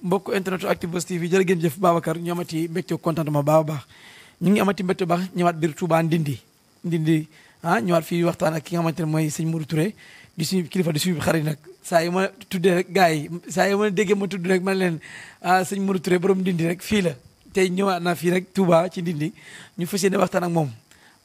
mbokk internetu Actubuzz TV jërë ngeen jëf Babacar ñu amati mbégte contentement baax a baax ñu ngi amati mbégte baax ñëwaat biir Touba Ndindi ñëwaat fii waxtaan ak ki nga xamante ne mooy sëñ Modou Touré di suñu kilifa di suñu xarit nag saa yu ma tuddee rek gars yi saa yu ma déggee ma tudd rek man leen sëñ Modou Touré borom Ndindi rek fii la tey ñëwaat naa fii rek Touba ci Ndindi ñu fas yéene waxtaan ak moom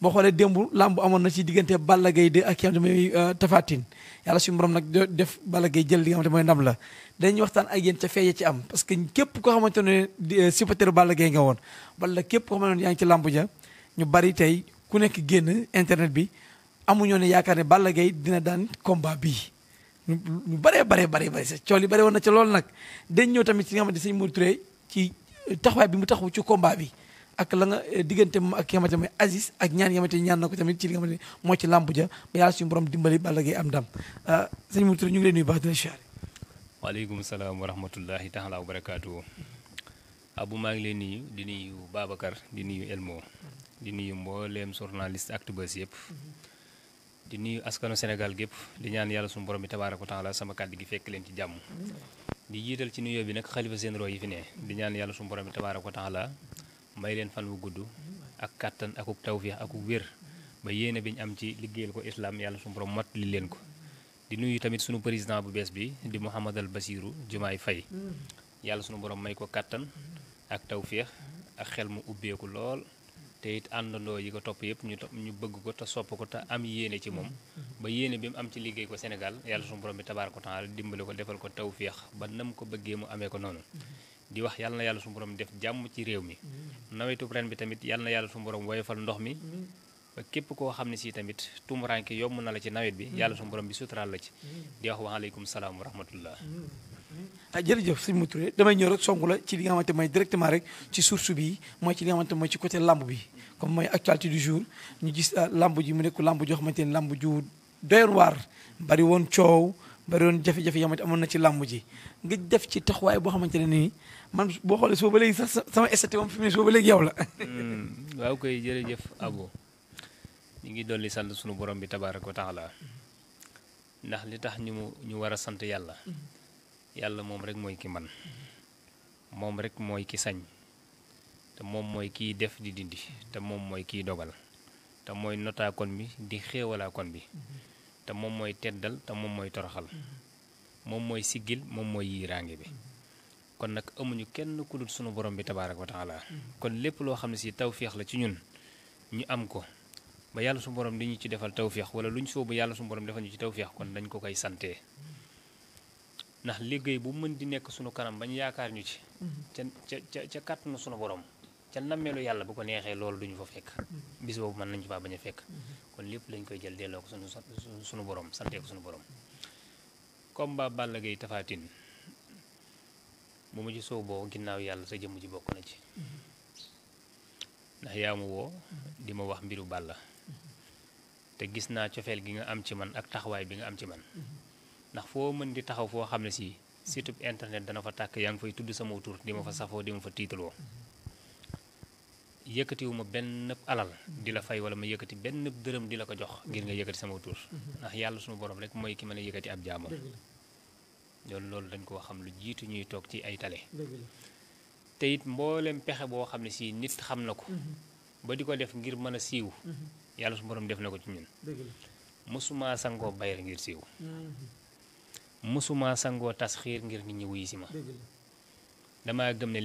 boo xoolee démb lamb amoon na ci diggante Balla Gaye 2 ak ki nga xamante mooy Tapha Tine yàlla suñu borom nag def Balla Gaye jël li nga xamante mooy ndam la dañuy waxtaan ak yéen ca feeye ci am parce que képp koo xamante ne supporter Balla Gaye nga woon wala képp koo xamante ne yaa ngi ci lamb ja ñu bari tey ku nekk génn internet bi amuñoo ne yaakaar ne Balla Gaye dina daan combat bii ñu bari sa cool yi bari woon na ca loolu nag dañ ñëw tamit ci nga xamante ne sëñ Modou Touré ci taxawaay bi mu taxaw ci combat bi ak la nga diggante moom ak ki nga xamante ne mooy Aziz ak ñaan yi nga xamante ne ñaan na ko tamit ci li nga xamante ne moo ci lamb ja ba yàlla suñu borom dimbali Balla Gaye am ndam sëñ Modou Touré ñu ngi leen nuyu baax di la siyaare. waaleykum salaam wa rahmatullahi taala wa barakaatu. Abu maa ngi leen nuyu di nuyu Babacar di nuyu Elmo di nuyu mbooleem journaliste Actubuzz yëpp di nuyu askanu Sénégal gépp di ñaan yàlla suñu borom bi tabaaraka wa taala sama kàddu gi fekk leen ci jàmm di jiital ci nuyoo bi nag xalifa généraux yi fi ne di ñaan yàlla suñu borom bi tabaaraka wa taala may leen fan wu gudd ak kàttan akuk tawfiix akuk wér ba yéene bi ñu am ci liggéeyal ko islam yàlla suñu borom mot li leen ko di nuyu tamit sunu président bu bees bi di Mouhamadal Bassirou Diomaye Faye yàlla sunu borom may ko kàttan ak tawféex ak xel mu ubbeeku lool te it àndandoo yi ko topp yëpp ñu bëgg ko te sopp ko te am yéene ci moom ba yéene bi mu am ci liggéey ko Sénégal yàlla sunu borom bi tabaaraka wa taala dimbale ko defal ko tawféex ba nam ko bëggee mu amee ko noonu di wax yàlla na yàlla sunu borom def jàmm ci réew mi nawetu ren bi tamit yàlla na yàlla sunu borom woyofal ndox mi ba képp koo xam ne si tamit tumuranke yomb na la ci nawet bi yàlla suñu borom bi suturaal la ci di wax waaleykum salaam wa rahmatullah jërëjëf sëñ Modou Touré damay ñëw rek songu la ci li nga xamante mooy directement rek ci source bi mooy ci li nga xamante mooy ci côté lamb bi comme mooy actualité du jour ñu gis lamb ji mu nekk lamb joo xamante ne lamb ju doyoon waar bari woon coow bari woon jafe-jafe yoo xamante amoon na ci lamb ji nga def ci taxawaay boo xamante ne nii man boo xoolee soo ba léegi sax sama estati moom fi mu ne soo ba léegi yow la waaw koy jërëjëf Abo ñu ngi dolli sant sunu borom bi tabaaraka wa taala ndax li tax ñu war a sant yàlla yàlla moom rek mooy ki man moom rek mooy ki sañ te moom mooy kiy def di dindi te moom mooy kiy dogal te mooy notaakoon bi di xéewalaakoon bi te moom mooy teddal te moom mooy toroxal moom mooy siggil moom mooy yiiraange bi kon nag amuñu kenn ku dul sunu borom bi tabaaraka wa taala kon lépp loo xam ne si tawféex la ci ñun ñu am ko ba yàlla su borom di ñu ci defal tawféex wala lu ñu soobu yàlla su borom defal ñu ci tawféex kon dañ ko koy santee ndax liggéey bu mën di nekk sunu kanam bañ yaakaar ñu ci ca kàttanu sunu borom ca nammeelu yàlla bu ko neexee loolu duñu fa fekk bis boobu mën nañu faa bañ a fekk kon lépp lañ koy jël delloo ko sunu borom santee ko sunu borom combat Balla Gaye Tapha Tine bu ma ci sooboo ginnaaw yàlla sa jëmm ji bokk na ci ndax yaa ma woo di ma wax mbiru Balla te gis naa cofeel gi nga am ci man ak taxawaay bi nga am ci man ndax foo mën di taxaw foo xam ne si site internet dana fa tàkk yaa ngi fay tudd sama tur di ma fa safoo di ma fa tiitaloo yëkkatiwuma benn alal di la fay wala ma yëkkati benn dërëm di la ko jox ngir nga yëkkati sama tur ndax yàlla sunu borom rek mooy ki mën a yëkkati ab jaamam loolu dañ ko xam lu jiitu ñuy toog ci ay tale te it mboolem pexe boo xam ne si nit xam na ko ba di ko def ngir mën a siiw yàlla su borom def na ko ci ñun mësuma sangoo bayre ngir siiw mësuma sangoo tas xiir ngir nit ñi wuy si ma dama gëm ne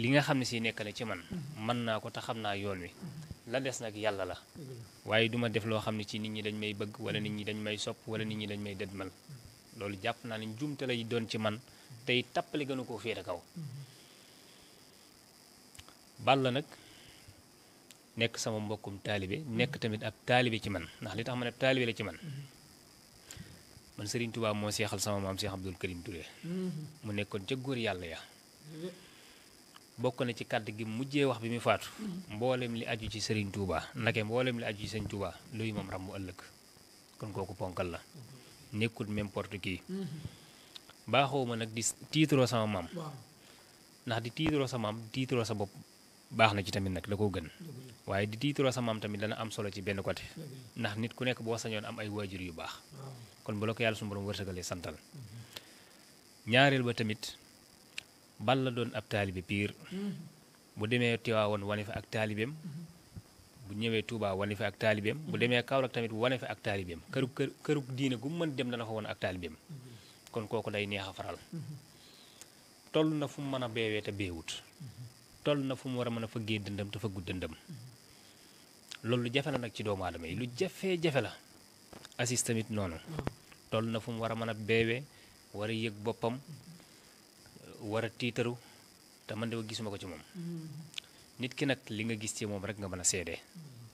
li nga xam ne si nekk na ci man naa ko te xam naa yoon wi la des nag yàlla la waaye duma def loo xam ne ci nit ñi dañ may bëgg wala nit ñi dañ may sopp wala nit ñi dañ may dëdmal loolu jàpp naa ne njumte lay doon ci man tey tappale gënu koo féete kaw Balla nag nekk sama mbokkum taalibe nekk tamit ab taalibe ci man ndax li tax ma ne ab taalibe la ci man Serigne Touba moo seexal sama maam Cheikh Abdoul Karim Touré mu nekkoon ca góor yàlla ya bokk na ci kàddu gi mujjee wax bi mu faatu mboolem li aju ci Serigne Touba ndake mboolem li aju ci Serigne Touba luy moom rambu ëllëg kon kooku ponkal la nekkul n'importe qui baaxoo ma nag di tiitaroo sama maam ndax di tiitaroo sa maam tiitaroo sa bopp baax na ci tamit nag da koo gën waaye di tiitaroo sa maam tamit dana am solo ci benn côté ndax nit ku nekk boo sañoon am ay waajur yu baax kon bu la ko yàlla suñu borom wërsëgalee santal ñaareel ba tamit Balla doon ab taalibe piir bu demee Tiwaawoon wane fa ak taalibeem bu ñëwee Touba wane fa ak taalibeem bu demee Kaolack tamit wane fa ak taalibeem këru diine gu mu mën dem dana fa wane ak taalibeem kon kooku day neex a faral toll na fu mu mën a beewee te beewut toll na fu mu war a mën a fëggee dëndam te fëggu dëndam loolu jafe la nag ci doomu aadama yi lu jafe-jafe la. Aziz tamit noonu toll na fu mu war a mën a beewee war a yëg boppam war a tiitaru te man de gisuma ko ci moom nit ki nag li nga gis ci moom rek nga mën a seede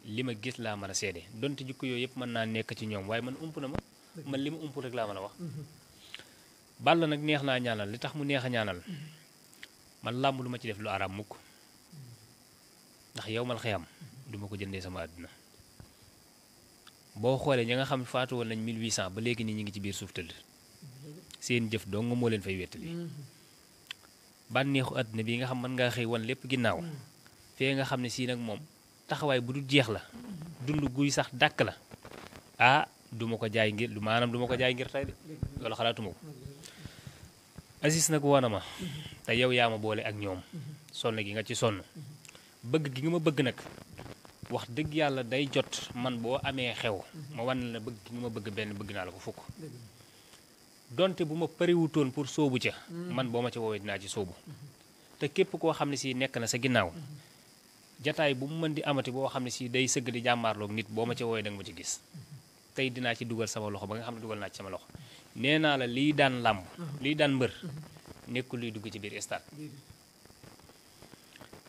li ma gis laa mën a seede donte jikko yooyu yëpp mën naa nekk ci ñoom waaye man ump na ma man li ma umpul rek laa mën a wax. Balla nag neex naa ñaanal li tax mu neex a ñaanal man làmb lu ma ci def lu araam mukk ndax yow mal xiyam duma ko jëndee sama àdduna boo xoolee ñi nga xam faatu woon nañ 1800 ba léegi nii ñu ngi ci biir suuf tëdd seen jëf dong moo leen fay wettali bànneexu àdduna bi nga xam mën ngaa xëy wan lépp ginnaaw fee nga xam ne sii nag moom taxawaay bu dul jeex la dund guy sax dàkk la ah duma ko jaay ngir maanaam duma ko jaay ngir tey de loolu xalaatuma ko. Aziz nag woona ma te yow yaa ma boole ak ñoom sonn gi nga ci sonn bëgg gi nga ma bëgg nag wax dëgg yàlla day jot man boo amee xew ma wan la bëgg gi nga ma bëgg benn bëgg naa la ko fukk donte bu ma pariwutoon pour sóobu ca man boo ma ca woowee dinaa ci sóobu te képp koo xam ne si nekk na sa ginnaaw jataay bu mu mën di amati boo xam ne si day sëgg di jàmmaarloog nit boo ma ca woowee da nga ma ci gis tey dinaa ci dugal sama loxo ba nga xam ne dugal naa ci sama loxo nee naa la liy daan làmb liy daan mbër nekkul luy dugg ci biir stade.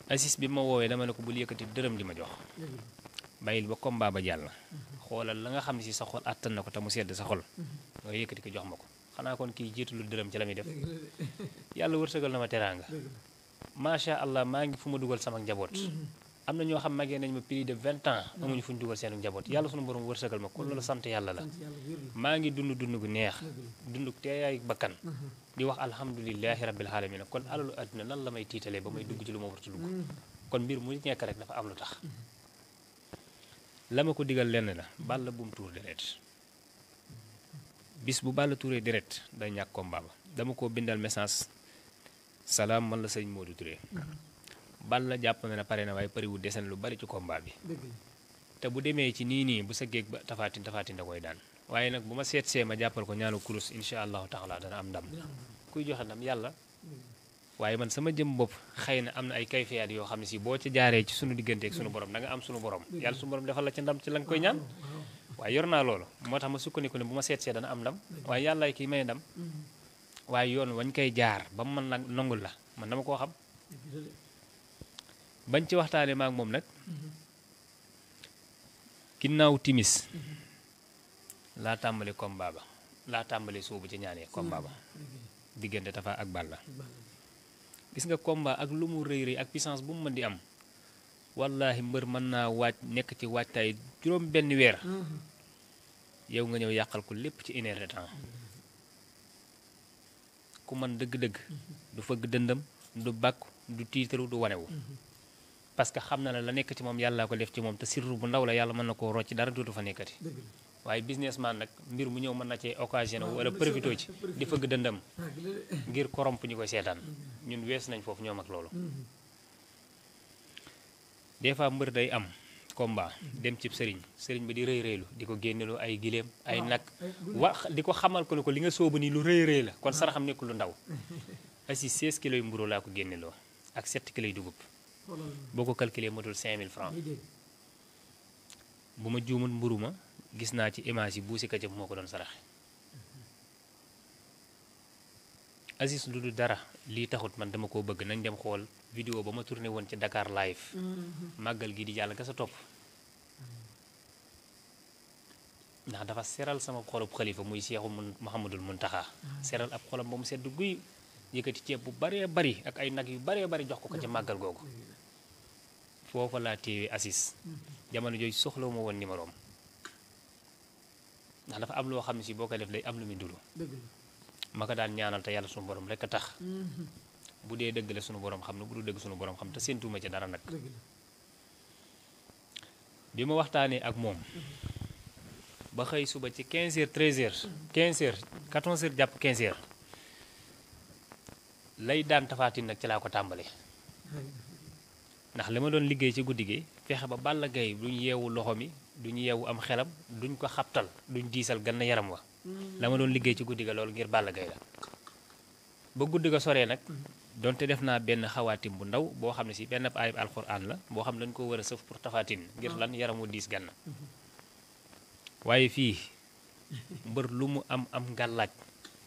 Aziz bi ma woowee dama ne ko bul yëkkati dërëm di ma jox bàyyil ba combat ba jàll xoolal la nga xam ne si sa xol àttan na ko te mu sedd sa xol nga yëkkati ko jox ma ko xanaa kon kii jiitu lu dërëm ci la muy def yàlla wërsëgal na ma teraanga macha allah maa ngi fu ma dugal sama njaboot am na ñoo xam magee nañ ma plus de 20 ans amuñu fu ñu dugal seen njaboot yàlla sunu borom wërsëgal ma kon loolu sant yàlla la maa ngi dund gu neex dund teeyaay bakkan di wax alhamdulilahi rabbil alamin kon alalu àdduna lan la may tiitalee ba may dugg ci lu ma warta dugg kon mbir mu nekk rek dafa am lu tax la ma ko digal lenn la Balla bu mu tuur deret bis bu Balla tuuree deret day ñàkk combat ba dama ko bindal message salaam man la sëñ Modou Touré Balla jàpp na ne pare na waaye pariwul desen lu bari ci combat bi te bu demee ci nii bu sa géeg ba tafaatin da koy daan waaye nag bu ma seetsee ma jàppal ko ñaanu kurus insha allahu taala dana am ndam kuy joxe ndam yàlla waaye man sama jëm bopp xëy na am na ay kayfiyaat yoo xam ne si boo ca jaaree ci sunu digganteeg sunu borom da nga am sunu borom yàlla sunu borom defal la ci ndam ci la nga koy ñaan waaye yor naa loolu moo tax ma sukkandiku ne bu ma seetsee dana am ndam waaye yàlla kii may ndam waaye yoon wañ koy jaar ba mu mën nag nangul la man dama koo xam bañ ci waxtaanee maak moom nag ginnaaw timis laa tàmbali combat ba laa tàmbali suubu ci ñaanee combat ba diggante Tapha ak Balla gis nga combat ak lu mu rëy rëy ak puissance bu mu mën di am wallahi mbër mën naa waaj nekk ci waajtaay juróom benn weer yow nga ñëw yàqal ko lépp ci une heure de temps ku man dëgg-dëgg du fëgg dëndam du bàkku du tiitaru du wanewu parce que xam na la nekk ci moom yàlla ko def ci moom te sirru bu ndaw la yàlla mën na koo rocc dara dootu fa nekkati waaye businessman nag mbir mu ñëw mën na cee occasion wala profité ci di fëgg dëndam ngir corrompre ñu koy seetaan ñun wees nañ foofu ñoom ak loolu des fois mbër day am combat dem ci sëriñ bi di rëy rëylu di ko génneloo ay gileem ay nag wax di ko xamal ko ne ko li nga soobu nii lu rëy rëy la kon saraxam nekkul lu ndaw asi 16 kilos yu mburu laa ko génneloo ak 7 kilos yu dugub boo ko calculé matul 5000 francs bu ma juumul mburu ma gis naa ci image yi buusi ka moo ko doon saraxe Aziz lu du dara lii taxut man dama koo bëgg nañ dem xool vidéo ba ma tourné woon ci Dakar live màggal gi di jàll nga sa topp ndax dafa seral sama xolub xalifa muy Seexu Muhammadul Muntaxa seral ab xolam ba mu sedd guy yëkkati ceeb bu baree bari ak ay nag yu baree bari jox ko ci màggal googu foofa laa téewee Aziz jamono jooju soxla ma woon numéro am ndax dafa am loo xam ne si boo koy def day am lu muy duru ma ko daan ñaanal te yàlla sunu borom rek a tax bu dee dëgg la sunu borom xam ne bu du dëgg sunu borom xam te séentuuma ci dara nag bi ma waxtaanee ak moom ba xëy suba ci 15h 13h 15h 14h jàpp 15h lay daan tafaatin nag ci laa ko tàmbalee ndax li ma doon liggéey ci guddi gi fexe ba Balla Gaye duñ yeewu loxo mi duñ yeewu am xelam duñ ko xabtal duñ diisal gann yaram wa la ma doon liggéey ci guddi ga loolu ngir Balla Gaye la ba guddi ga soree nag donte def naa benn xawaatim bu ndaw boo xam ne si benn ayib alxuraan la boo xam ne dañ ko war a sëf pour tafaatin ngir lan yaram wu diis gann waaye fii mbër lu mu am ngàllaaj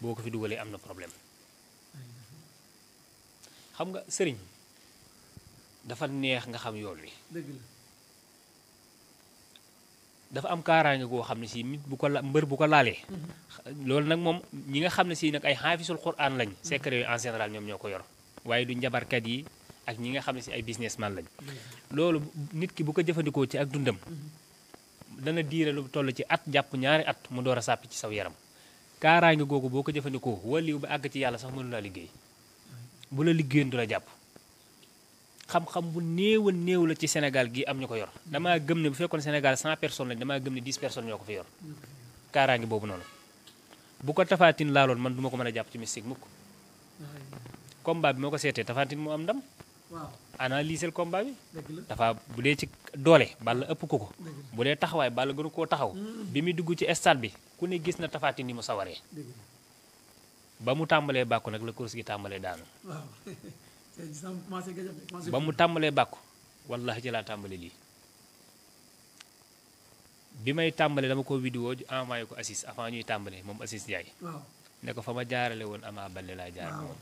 boo ko fi dugalee am na problème xam nga sëriñ dafa neex nga xam yoon wi dafa am kaaraange goo xam ne si nit bu ko mbër bu ko laalee loolu nag moom ñi nga xam ne si nag ay xaafisul Qur'an lañ secret yooyu en général ñoom ñoo ko yor waaye du njabarkat yi ak ñi nga xam ne si ay businessman lañ loolu nit ki bu ko jëfandikoo ci ak dundam dana diire lu toll ci at jàpp ñaari at mu door a sàppi ci saw yaram kaaraange googu boo ko jëfandikoo waliyu ba àgg ci yàlla sax mënu laa liggéey bu la liggéeyoon du la jàpp xam-xam bu néew a néew la ci Sénégal gi am ñu ko yor damaa gëm ne bu fekkoon Sénégal 100 personnes lañ damaa gëm ne 10 personnes ñoo ko fi yor kaaraange boobu noonu bu ko tafaatin laaloon man duma ko mën a jàpp ci mystique mukk combat bi moo ko seetee tafaatin moo am ndam analyser combat bi dafa bu dee ci doole Balla ëpp ko bu dee taxawaay Balla gënu koo taxaw bi muy dugg ci stade bi ku ne gis na tafaatin ni mu sawaree ba mu tàmbalee bàkku nag la course gi tàmbalee daanu ba mu tàmbalee bàkku wallahi ci laa tàmbale lii bi may tàmbale dama ko vidéo envoyé ko Assis avant ñuy tàmbale moom Assis Ndiaye ne ko fa ma jaarale woon Ama Baldé laa jaarale woon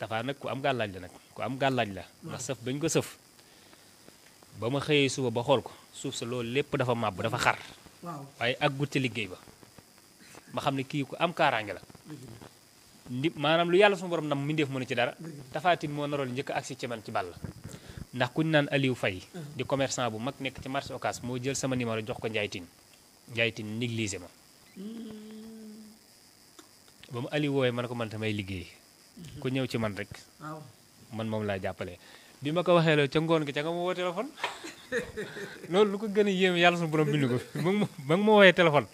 dafa nag ku am gàllaaj la nag ku am gàllaaj la ndax sëf bañ ko sëf ba ma xëyee suba ba xool ko suuf sa loolu lépp dafa màbb dafa xar waaye ak gut ci liggéey ba ma xam ne kii ku am kaaraange la maanaam lu yàlla suñu borom ndam mindeef mënu ci dara tafaatin moo naroon njëkk agsi ci man ci Balla ndax kuñ naan Aliou Faye di commerçant bu mag nekk ci marché Ocass moo jël sama numéro jox ko Ndiaye Tine négligé ma ba mu Aliou woowee ma ne ko man tamay liggéey ku ñëw ci man rek man moom laa jàppale bi ma ko waxee la ca ngoon gi ca nga ma woo téléphone loolu lu ko gën a yéeme yàlla suñu borom bindu ko ba nga ma woowee téléphone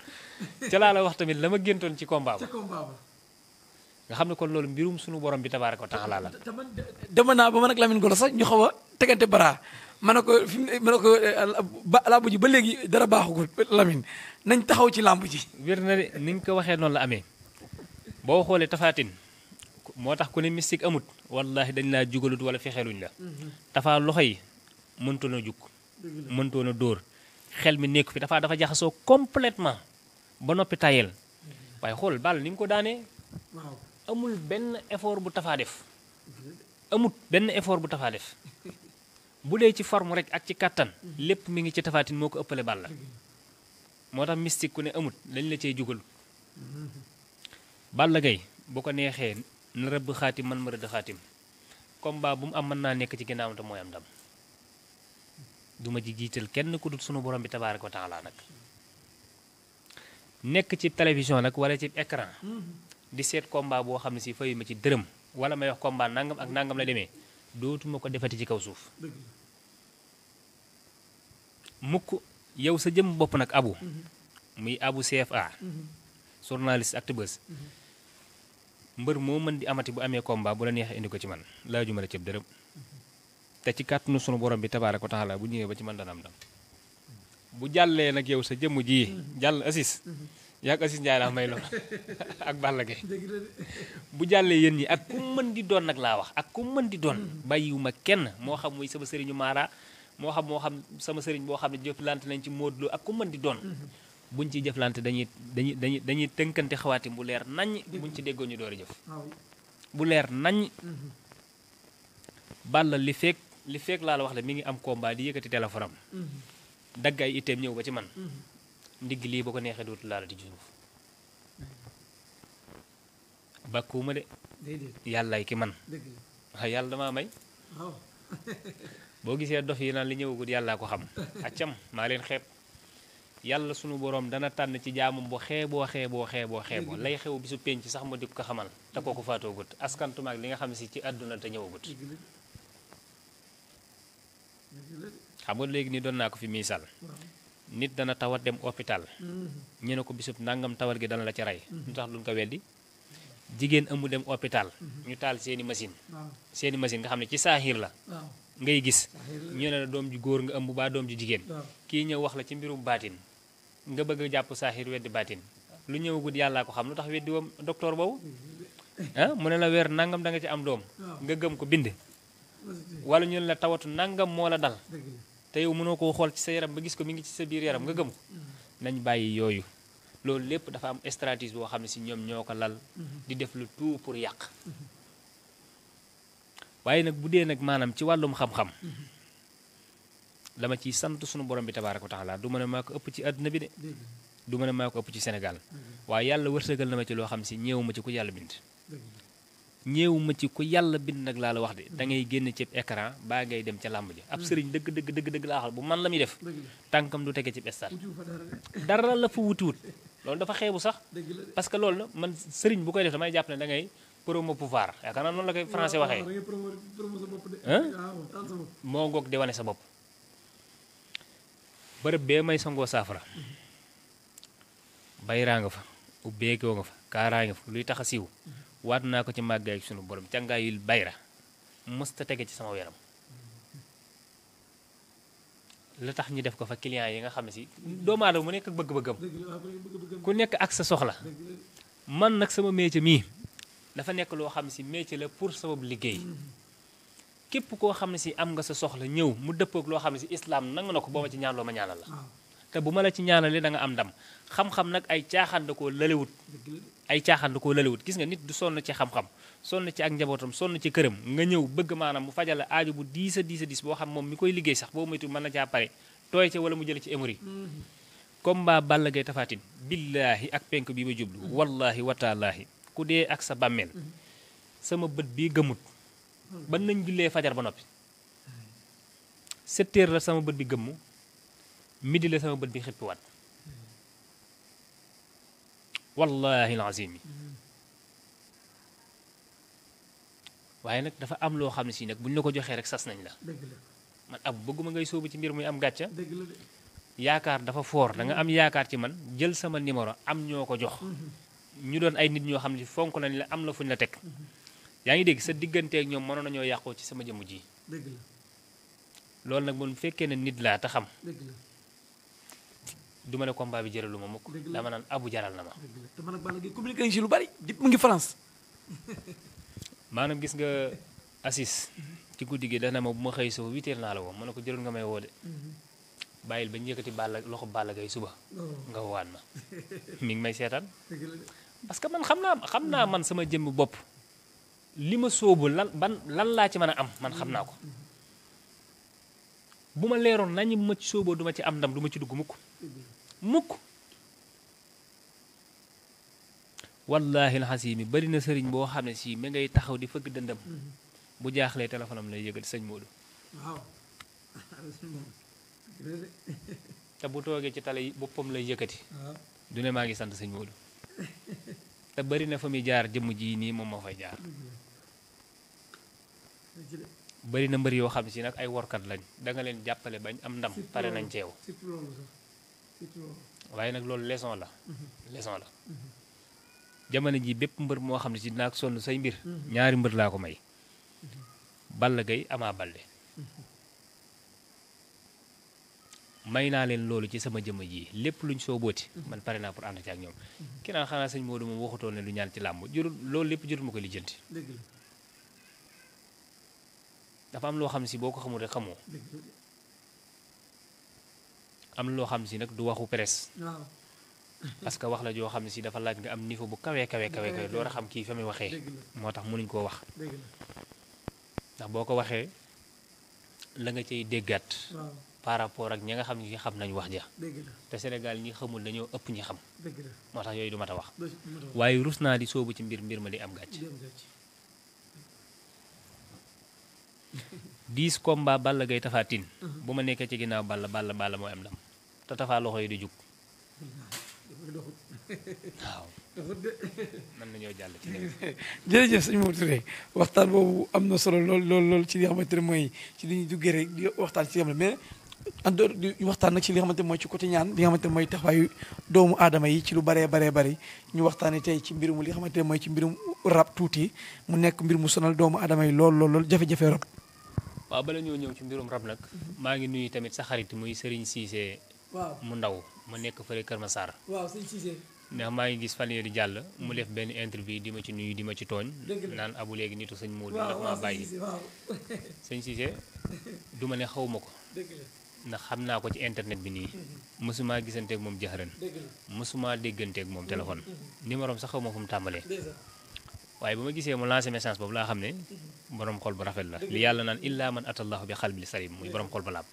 ca laa la wax tamit la ma géntoon ci combat ba nga xam ne kon loolu mbirum suñu borom bi tabaaraka wa taala la dama naa ba man ak Lamine Golo sax ñu xaw a tegante bara ma ne ko làmb ji ba léegi dara baaxugul Lamine nañ taxaw ci làmb ji wér na de ni nga ko waxee noonu la amee boo xoolee tafaatin moo tax ku ne mystique amut wallahi dañ laa jugalut wala fexeeluñ la tafaa loxo yi mëntoon a jug mëntoon a dóor xel mi nekk fi dafa jaxasoo complètement ba noppi tayel waaye xool Balla ni mu ko daanee amul benn effort bu tafaa def amut benn effort bu tafaa def bu dee ci forme rek ak ci kàttan lépp mi ngi ci tafaatin moo ko ëppale Balla moo tax mystique ku ne amut dañ la cey jugal Balla Gaye bu ko neexee na rëbb xaatim man ma rëdd xaatim combat bu mu am mën naa nekk ci ginnaawam te mooy am ndam duma ji jiital kenn ku dul sunu borom bi tabaaraka wa taala nag nekk ci télévision nag wala ci écran di seet combat boo xam ne si fayu ma ci dërëm wala may wax combat nangam ak nangam la demee dootuma ko defati ci kaw suuf mukk yow sa jëm bopp nag abu muy abu CFA journaliste activiste mbër moo mën di amati bu amee combat bu la neexee indi ko ci man laajuma la cëb dërëm te ci kàttanu sunu borom bi tabaaraka wa taala bu ñëwee ba ci man dana am ndam bu jàllee nag yow sa jëmm ji jàll Assis yaag Assis Ndiaye laa may lool ak Balla Gaye bu jàllee yéen ñi ak ku mën di doon nag laa wax ak ku mën di doon bàyyiwuma kenn moo xam muy sama sëriñu Mara moo xam sama sëriñ boo xam ne jëflante nañ ci Modou Lo ak ku mën di doon buñ ci jëflante dañuy tënkante xawaatim bu leer naññ buñ ci déggoo ñu door a jëf bu leer naññ Balla li feek laa la wax la mi ngi am combat di yëkkati téléphone am dagg ay itteem ñëw ba ci man ndigg lii ba ko neexee dootu laalati ci suuf bàkkuwuma de yàllaay ki man waaw yàlla damaa may boo gisee dof yi naan li ñëwagut yàllaa ko xam accam maa leen xeeb yàlla sunu boroom dana tànn ci jaamam bu xeeboo lay xew bisu penc sax ma di ko xamal te kooku faatoogut askantumaak li nga xam ne si ci àdduna te ñëwagut xam nga léegi ni doon naa ko fi miisal nit dana tawat dem hôpital ñu ne ko bisub nangam tawat gi dana la ci rey lu tax duñ ko weddi jigéen ëmb dem hôpital ñu taal seeni machine nga xam ne ci saaxiir la ngay gis ñu ne la doom ju góor nga ëmb baa doom ju jigéen kii ñëw wax la ci mbirum baatin nga bëgg a jàpp saaxiir weddi baatin lu ñëwagul yàllaa ko xam lu tax weddi wam docteur boobu mu ne la weer nangam da nga ci am doom nga gëm ko bind wala ñu ne la tawatu nangam moo la dal te yow mënoo koo xool ci sa yaram ba gis ko mi ngi ci sa biir yaram nga gëm ko nañ bàyyi yooyu loolu lépp dafa am stratégie boo xam ne si ñoom ñoo ko lal di def lu tout pour yàq waaye nag bu dee nag maanaam ci wàllum xam-xam dama ciy sant sunu borom bi tabaaraka wa taala du ma ne maa ko ëpp ci àdduna bi de du ma ne maa ko ëpp ci Sénégal waaye yàlla wërsëgal na ma ci loo xam si ñeewu ma ci ku yàlla bind ñeewu ma ci ku yàlla bind nag laa la wax de da ngay génn ci écran baa ngay dem ca làmb ji ab sëriñ dëgg laa xal bu man la muy def tànkam du tege ci stade dara la fa wutiwut loolu dafa xeebu sax parce que loolu na man sëriñ bu koy def damay jàpp ne da ngay promo pouvoir yaakaar naa noonu la koy français waxee moo ngoog di wane sa bopp bërëb bee may sangoo saafara bayraa nga fa ubbeekoo nga fa kaaraa nga fa luy tax a siiw waat naa ko ci màggaay ak sunu borom càngaayul bayra mësta tege ci sama yaram la tax ñu def ko fa client yi nga xam ne si doomu aadama mu nekk ak bëgg-bëggam ku nekk ak sa soxla man nag sama métier mii dafa nekk loo xam ne si métier la pour sabab liggéey képp koo xam ne si am nga sa soxla ñëw mu dëppook loo xam ne si islam nangu na ko boo ma ci ñaan loo ma ñaanal la te bu ma la ci ñaanalee da nga am ndam xam-xam nag ay caaxaan da koo lalewut gis nga nit du sonn ci xam-xam sonn ci ak njabootam sonn ci këram nga ñëw bëgg maanaam mu fajal la aaju bu diis a diis boo xam moom mi koy liggéey sax boo moytu mën na caa pare tooy ca wala mu jële ci émori combat Balla Gaye Tapha Tine billaahi ak penk bi ma jublu wallaahi wataalaahi ku dee ak sa bàmmeel sama bët bii gëmut ba nañ jullee fajar ba noppi 7 heures la sama bët bi gëmmu midi la sama bët bi xippiwaat wallaahi alazim waaye nag dafa am loo xam ne si nag bu ñu la ko joxee rek sas nañ la man ab bëgguma ngay sóobu ci mbir muy am gàcca yaakaar dafa foor da nga am yaakaar ci man jël sama numéro am ñoo ko jox ñu doon ay nit ñoo xam ne fonk nañ la am la fuñ la teg yaa ngi dégg sa digganteeg ñoom mënoon nañoo yàqoo ci sama jëmm ji loolu nag mun fekkee ne nit laa te xam du ma ne combat bi jëralu ma mukk dama naan abu jaral na ma te man ak Balla Gaye communiqué ci lu bari di mu ngi France maanaam gis nga Assis ci guddi gi dana ma bu ma xëy suba 8 heures naa la woo ma ne ko jërul nga may woo de bàyyil ba ñu yëkkati loxo Balla Gaye suba nga woowaat ma mi ngi may seetaan parce que man xam naa man sama jëmm bopp li ma sóobu lan laa ci mën a am man xam naa ko bu ma leeroon nañu ma ci sóoboo duma ci am ndam duma ci dugg mukk wallaahi alxasiimi bari na sëriñ boo xam ne si mi ngay taxaw di fëgg dëndam bu jaaxlee téléphone am lay yëgal sëñ Modou te bu toogee ci tale yi boppam lay yëkkati du ne maa ngi sant sëñ Modou te bari na fa muy jaar jëmm ji nii moom moo fay jaar bari na mbër yoo xam ne si nag ay workat lañ da nga leen jàppale bañ am ndam pare nañ ceew waaye nag loolu leçon la jamono ji bépp mbër moo xam ne si dinaa ko sonn say mbir ñaari mbër laa ko may Balla Gaye Ama Baldé may naa leen loolu ci sama jëmm ji lépp luñ soo booti man pare naa pour ànd ci ak ñoom ki naan xanaa sëñ Modou moom waxutoon ne lu ñaan ci làmb jurul loolu lépp jurul ma ko lijjanti dafa am loo xam si boo ko xamul rek xamoo am loo xam si nag du waxu presse parce que wax la joo xam ne si dafa laaj nga am niveau bu kawe door a xam kii fa muy waxee moo tax mënuñ koo wax ndax boo ko waxee la nga cay déggaat par rapport ak ñi nga xam ne xam nañ wax ja te Sénégal ñi xamul dañoo ëpp ñi xam moo tax yooyu du mat a wax waaye rus naa di soobu ci mbir ma di am gàcc 10 combat Balla Gaye Tapha Tine bu ma nekkee ci ginnaaw Balla mooy am ndam te Tapha loxo yi di jug waaw mën nañoo jàll ci jërëjëf sëñ Modou Touré waxtaan boobu am na solo lool ci li nga xamante ne mooy ci li ñuy duggee rek di waxtaan ci xam ne mais àndoor di waxtaan nag ci li nga xamante mooy ci côté ñaan li nga xamante mooy taxawaayu doomu aadama yi ci lu baree bari ñu waxtaanee tey ci mbirum li nga xamante ne mooy ci mbirum rab tuuti mu nekk mbir mu sonal doomu aadama yi lool jafe-jafe rab. waaw bala ñoo ñëw ci mbirum rab nag maa ngi nuyu tamit sa xarit muy Serigne Cissé. waaw mu ndaw ma nekk fële Kër Massar. waaw Serigne Cissé. ndax maa ngi gis fan yii di jàll mu def benn interview di ma ci nuyu di ma ci tooñ. naan abu léegi nitu sëñ Modou ndax maa bàyyi. sëñ Cissé du ma ne xaw ma ko. ndax xam naa ko ci internet bi nii. mosuma gisanteeg moom jaxëran. mosuma dégganteeg moom téléphone. numéro am sax xaw ma fu mu tàmbalee. waaye ba ma gisee mu lancé message boobu laa xam ne borom xol bu rafet la li yàlla naan illaa man atallahu bi xalbi salim muy borom xol ba laab.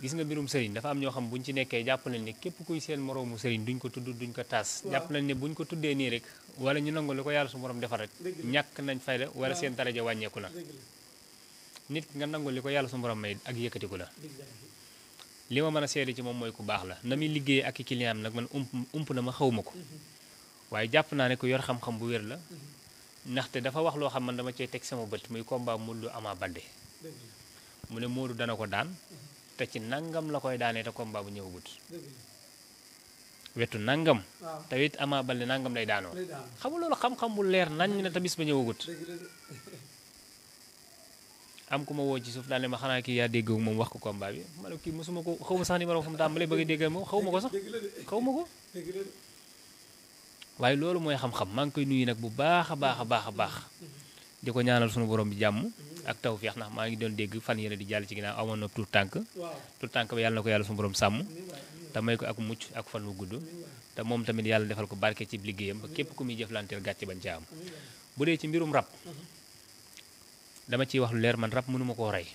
gis nga mbirum sëriñ dafa am ñoo xam buñ ci nekkee jàpp nañ ne képp kuy seen moroomu sëriñ duñ ko tudd duñ ko taas. jàpp nañ ne buñ ko tuddee nii rek wala ñu nangu li ko yàlla su borom defal rek ñàkk nañ fayda wala seen daraja wàññeeku na. nit ki nga nangu li ko yàlla su borom may ak yëkkatiku la. li ma mën a seede ci moom mooy ku baax la na muy liggéey ak i client nag man ump na ma xaw ma ko. waaye jàpp naa ne ku yor xam-xam bu wér la. ndaxte dafa wax loo xam man dama cee teg sama bët muy combat Modou Lo Ama Baldé mu ne Modou dana ko daan. te ci nangam la koy daanee te combat bu ñëwagut wetu nangam te it Ama Baldé nangam lay daanoo xam nga loolu xam-xam bu leer nañ ne te bis ba ñëwagut am ku ma woo ci suuf daal ne ma xanaa kii yaa dégg moom wax ko combat bi ma ne kii mosuma ko xaw ma sax numéro fu mu tàmbalee bëgg a dégg moom xaw ma ko sax xaw ma ko waaye loolu mooy xam-xam maa ngi koy nuyu nag bu baax a baax di ko ñaanal sunu borom bi jàmm ak tawfeex ndax maa ngi doon dégg fan yéene di jàll ci ginnaaw amoon na tuut tànk ba yàlla na ko yàlla sunu borom sàmm te may ko ak mucc ak fan wu gudd te moom tamit yàlla defal ko barke ci liggéeyam ba képp ku muy jëflanteel gàcce bañ ca am bu dee ci mbirum rab dama ciy wax lu leer man rab mënuma koo rey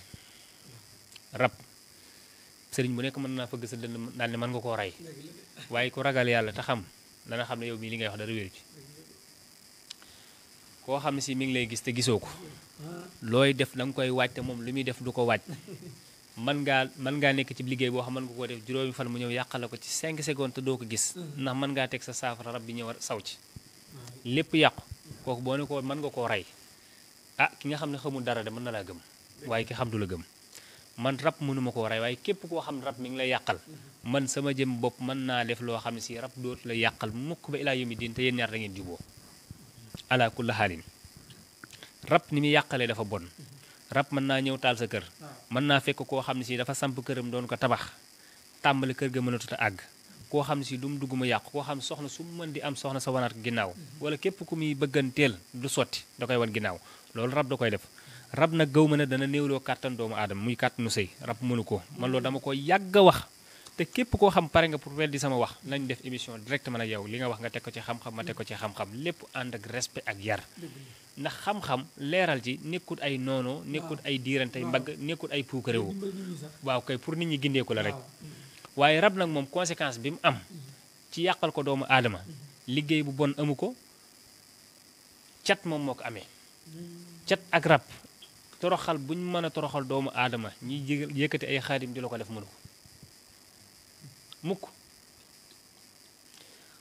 rab sëriñ bu nekk mën naa fëgg sa dënn daal ne mën nga koo rey waaye ku ragal yàlla te xam dana xam ne yow mii li ngay wax dara wéru ci koo xam ne si mi ngi lay gis te gisoo ko looy def da nga koy waaj te moom li muy def du ko waaj mën ngaa nekk ci liggéey boo xam mën nga koo def juróomi fan mu ñëw yàqale ko ci 5 secondes te doo ko gis ndax mën ngaa teg sa saafara rab bi ñëw saw ci lépp yàqu kooku boo ne ko mën nga koo rey ki nga xam ne xamul dara de mën na laa gëm waaye ki xam du la gëm man rab mënuma koo rey waaye képp koo xam ne rab mi ngi lay yàqal man sama jëm bopp mën naa def loo xam ne si rab dootu la yàqal mukk ba ilaa yawmi diin te yéen ñaar da ngeen juboo ala kulli xaalin rab ni muy yàqalee dafa bon rab mën naa ñëw taal sa kër mën naa fekk koo xam ne si dafa samp këram doon ko tabax tàmbali kër ga mënatut a àgg koo xam ne si du mu dugg mu yàqu koo xam ne soxna su mu mën di am soxna sa wanaat ginnaaw wala képp ku muy bëgganteel du sotti da koy wan ginnaaw loolu rab da koy def rab nag gaw ma ne dana néewloo kàttan doomu aadama muy kàttanu sëy rab mënu ko man loolu dama ko yàgg a wax te képp koo xam pare nga pour weddi sama wax nañ def émission directement ak yow li nga wax nga teg ko ci xam-xam ma teg ko ci xam-xam lépp ànd ak respect ak yar ndax xam-xam leeral ci nekkut ay noonoo nekkut ay diirantey mbagg nekkut ay puukaréwu waaw kay pour nit ñi gindeeku la rek waaye rab nag moom conséquence bi mu am ci yàqal ko doomu aadama liggéey bu bon amu ko cat moom moo ko amee cat ak rab toroxal buñ mën a toroxal doomu aadama ñi yëkkati ay xaadim di la ko def mënu ko mukk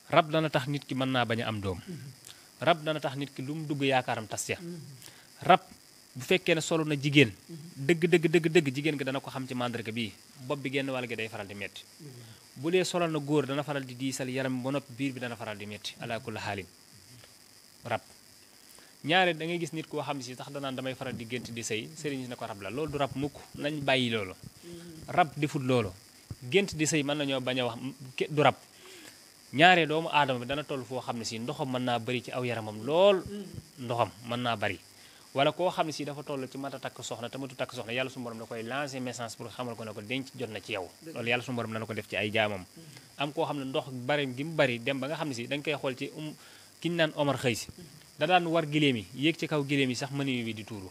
rab dana tax nit ki mën naa bañ a am doom rab dana tax nit ki lu mu dugg yaakaaram tas ya rab bu fekkee ne solo na jigéen dëgg jigéen gi dana ko xam ci màndarga bii bopp bi genn wàll gi day faral di metti bu dee solal na góor dana faral di diisal yaram ba noppi biir bi dana faral di metti ala kulli xaalin rab ñaare da ngay gis nit koo xam si tax danaan damay faral di gént di sëy sëriñ ne ko rab la loolu du rab mukk nañ bàyyi loolu rab defut loolu gént di sëy mën nañoo bañ a wax du rab ñaare doomu aadama bi dana toll foo xam ne si ndoxam mën naa bari ci aw yaramam lool ndoxam mën naa bari wala koo xam ne si dafa toll ci mat a takk soxna te matu takk soxna yàlla su borom da koy lancer message pour xamal ko ne ko denc jot na ci yow loolu yàlla su borom dana ko def ci ay jaamam am koo xam ne ndox bari gi mu bari dem ba nga xam ne si dañ koy xool ci ki ñu naan Omar xëy si da daan war giléem yi yéeg ci kaw giléem yi sax mëni wi di tuuru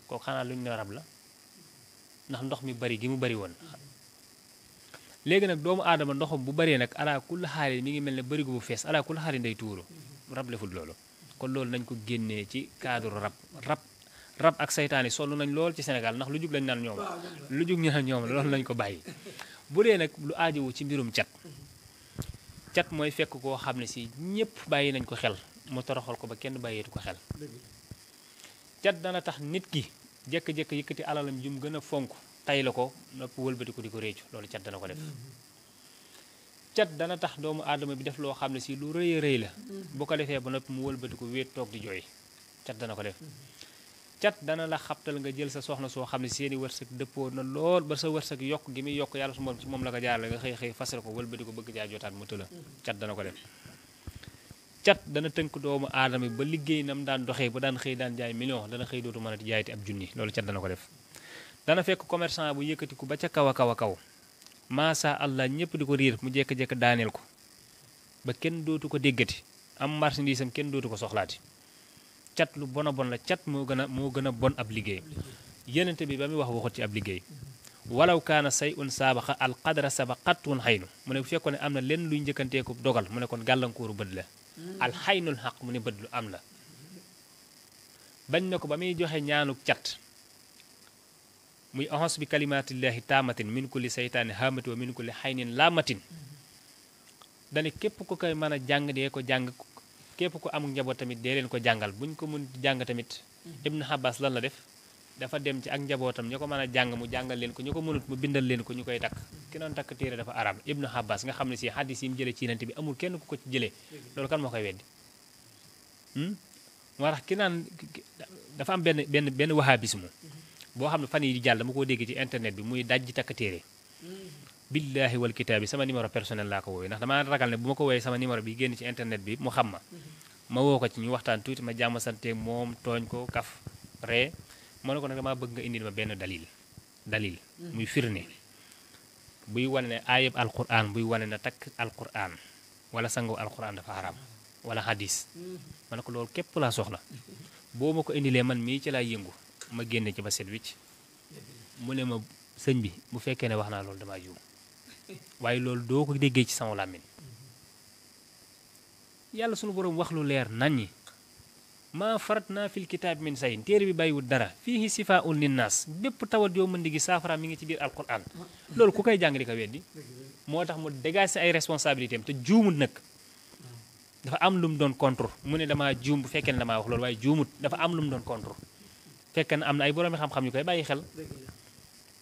kooku xanaa lu ñu ne rab la ndax ndox mi bari gi mu bari woon léegi nag doomu aadama ndoxam bu baree nag ala kulli xaali mi ngi mel ne barigo bu fees ala kulli xaali nday tuuru rab leful loolu kon loolu nañ ko génnee ci cadre rab ak saytaan yi sonn nañ lool ci Sénégal ndax lu jug lañ naan ñoom lu jug ñu naan ñoom loolu lañ ko bàyyi bu dee nag lu aajowu ci mbirum cat mooy fekk koo xam ne si ñëpp bàyyi nañ ko xel mu toroxal ko ba kenn bàyyeetu ko xel cat dana tax nit ki jékki-jékki yëkkati alalam jum gën a fonk tay la ko nopp wëlbati ko di ko réccu loolu cat dana ko def cat dana tax doomu aadama bi def loo xam ne si lu rëy a rëy la bu ko defee ba noppi mu wëlbati ko wéet toog di jooy cat dana ko def cat dana la xabtal nga jël sa soxna soo xam ne seeni wërsëg dëppoo na lool ba sa wërsëg yokk gi muy yokk yàlla su moom ci moom la ko jaarale nga xëy xëy fasal ko wëlbati ko bëgg jaa jotaat mu tëla cat dana ko def cat dana tënk doomu aadama bi ba liggéey nam daan doxee ba daan xëy daan jaay million dana xëy dootu mën a jaayati ab junni loolu cat dana ko def dana fekk commerçant bu yëkkatiku ba ca kaw a kaw a kaw maasa allah ñëpp di ko riir mu jekk-jekk daaneel ko ba kenn dootu ko déggati am marchandise am kenn dootu ko soxlaati cat lu bon a bon la cat moo gën a bon ab liggéey yenente bi ba muy wax waxut ci ab liggéey walaw kaana say un saabaxa al qadra sabaqatun xaynu mu ne bu fekkoon ne am na lenn luy njëkkanteeku dogal mu ne kon gàllankooru bët la al xaynul xaq mu ne bët lu am la bañ na ko ba muy joxe ñaanuk cat muy ahos bi kalimatillahi taamatin min kulli saytaani haamati wa min kulli xaynin laamatin dane képp ku koy mën a jàng dee ko jàng képp ku amul njaboot tamit dee leen ko jàngal buñ ko mun jàng tamit Ibn Abbas lan la def dafa dem ci ak njabootam ñu ko mën a jàng mu jàngal leen ko ñu ko mënut mu bindal leen ko ñu koy takk ki doon takk téere dafa arab Ibn Abbas nga xam ne si xaddis yi mu jëlee ci Yonent bi amul kenn ku ko ci jëlee loolu kan moo koy weddi moo tax ki naan dafa am benn wahabisme boo xam ne fan yi di jàll dama koo dégg ci internet bi muy dajji takk téere billaahi wal kitaabi sama numéro personnel laa ko woowee ndax dama ragal ne bu ma ko woowee sama numéro bi génn ci internet bi mu xam ma woo ko ci ñu waxtaan tuuti ma jàmm sante moom tooñ ko kaf ree ma ne ko nag damaa bëgg nga indil ma benn dalil muy firne buy wane ne ayeb alquran buy wane ne takk alquran wala sangu alquran dafa haram wala hadis ma ne ko loolu képp laa soxla boo ma ko indilee man mii ci laa yëngu ma génne ci ba set wicc mu ne ma sëñ bi bu fekkee ne wax naa loolu damaa juum waaye loolu doo ko déggee ci sama làmmiñ yàlla sunu borom wax lu leer naññi maa farat naa fil kitaab min sayin téere bi bàyyiwul dara fiihi sifaa'un linnaas bépp tawat yoo mën di gis saafara mi ngi ci biir alquran loolu ku koy jàng di ko weddi moo tax mu dégage ay responsabilité am te juumut nag dafa am lu mu doon contre mu ne damaa juum bu fekkee ne damaa wax loolu waaye juumut dafa am lu mu doon contre fekkee ne am na ay boroomi xam-xam yu koy bàyyi xel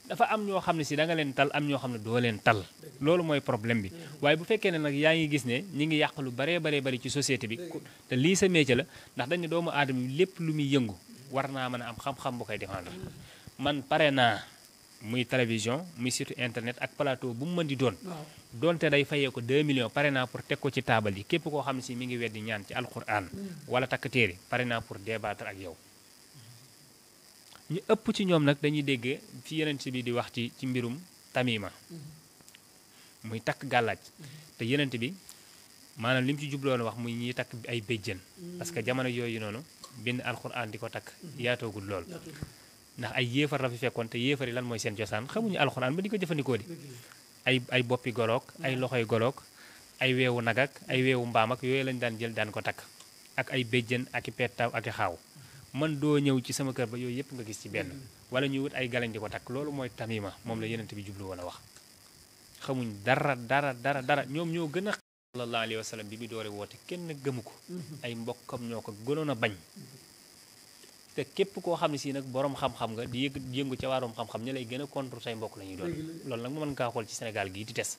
dafa am ñoo xam ne si da nga leen tal am ñoo xam ne doo leen tal loolu mooy problème bi waaye bu fekkee ne nag yaa ngi gis ne ñi ngi yàq lu baree bari ci société bi te lii sa métier la ndax dañu doomu aadama bi lépp lu muy yëngu war naa mën a am xam-xam bu koy défendre man pare naa muy télévision muy surtout internet ak plateau bu mu mën di doon donte day fayee ko 2 millions pare naa pour teg ko ci taabal yi képp koo xam ne si mi ngi weddi ñaan ci alquran wala takk téere pare naa pour débattre ak yow ñu ëpp ci ñoom nag dañuy dégg fi yeneen bi di wax ci mbirum tamima muy takk gàllaaj te yeneen bi maanaam li mu ci jubloon wax muy ñiy takk ay béjjën parce que jamono yooyu noonu bind alxuraan di ko takk yaatoogul lool ndax ay yéefar la fi fekkoon te yéefar yi lan mooy seen cosaan xamuñu alxuraan ba di ko jëfandikoo di ay boppi goloog ay loxoy goloog ay weewu nag ak ay weewu mbaam ak yooyu lañu daan jël daan ko takk ak ay béjjën ak i pettaaw ak i xaaw man doo ñëw ci sama kër ba yooyu yëpp nga gis ci benn wala ñu wut ay galañ di ko takk loolu mooy tamima moom la yenent bi jublu woon a wax xamuñ dara ñoom ñoo gën a sallallahu alayhi wa sallam bi mu doore woote kenn gëmu ko ay mbokkam ñoo ko gënoon a bañ te képp koo xam ne si nag borom xam-xam nga di yëngu ca waaroom xam-xam ñi lay gën a contre say mbokk la ñuy doon loolu nag mu mën kaa xool ci Sénégal gii di tes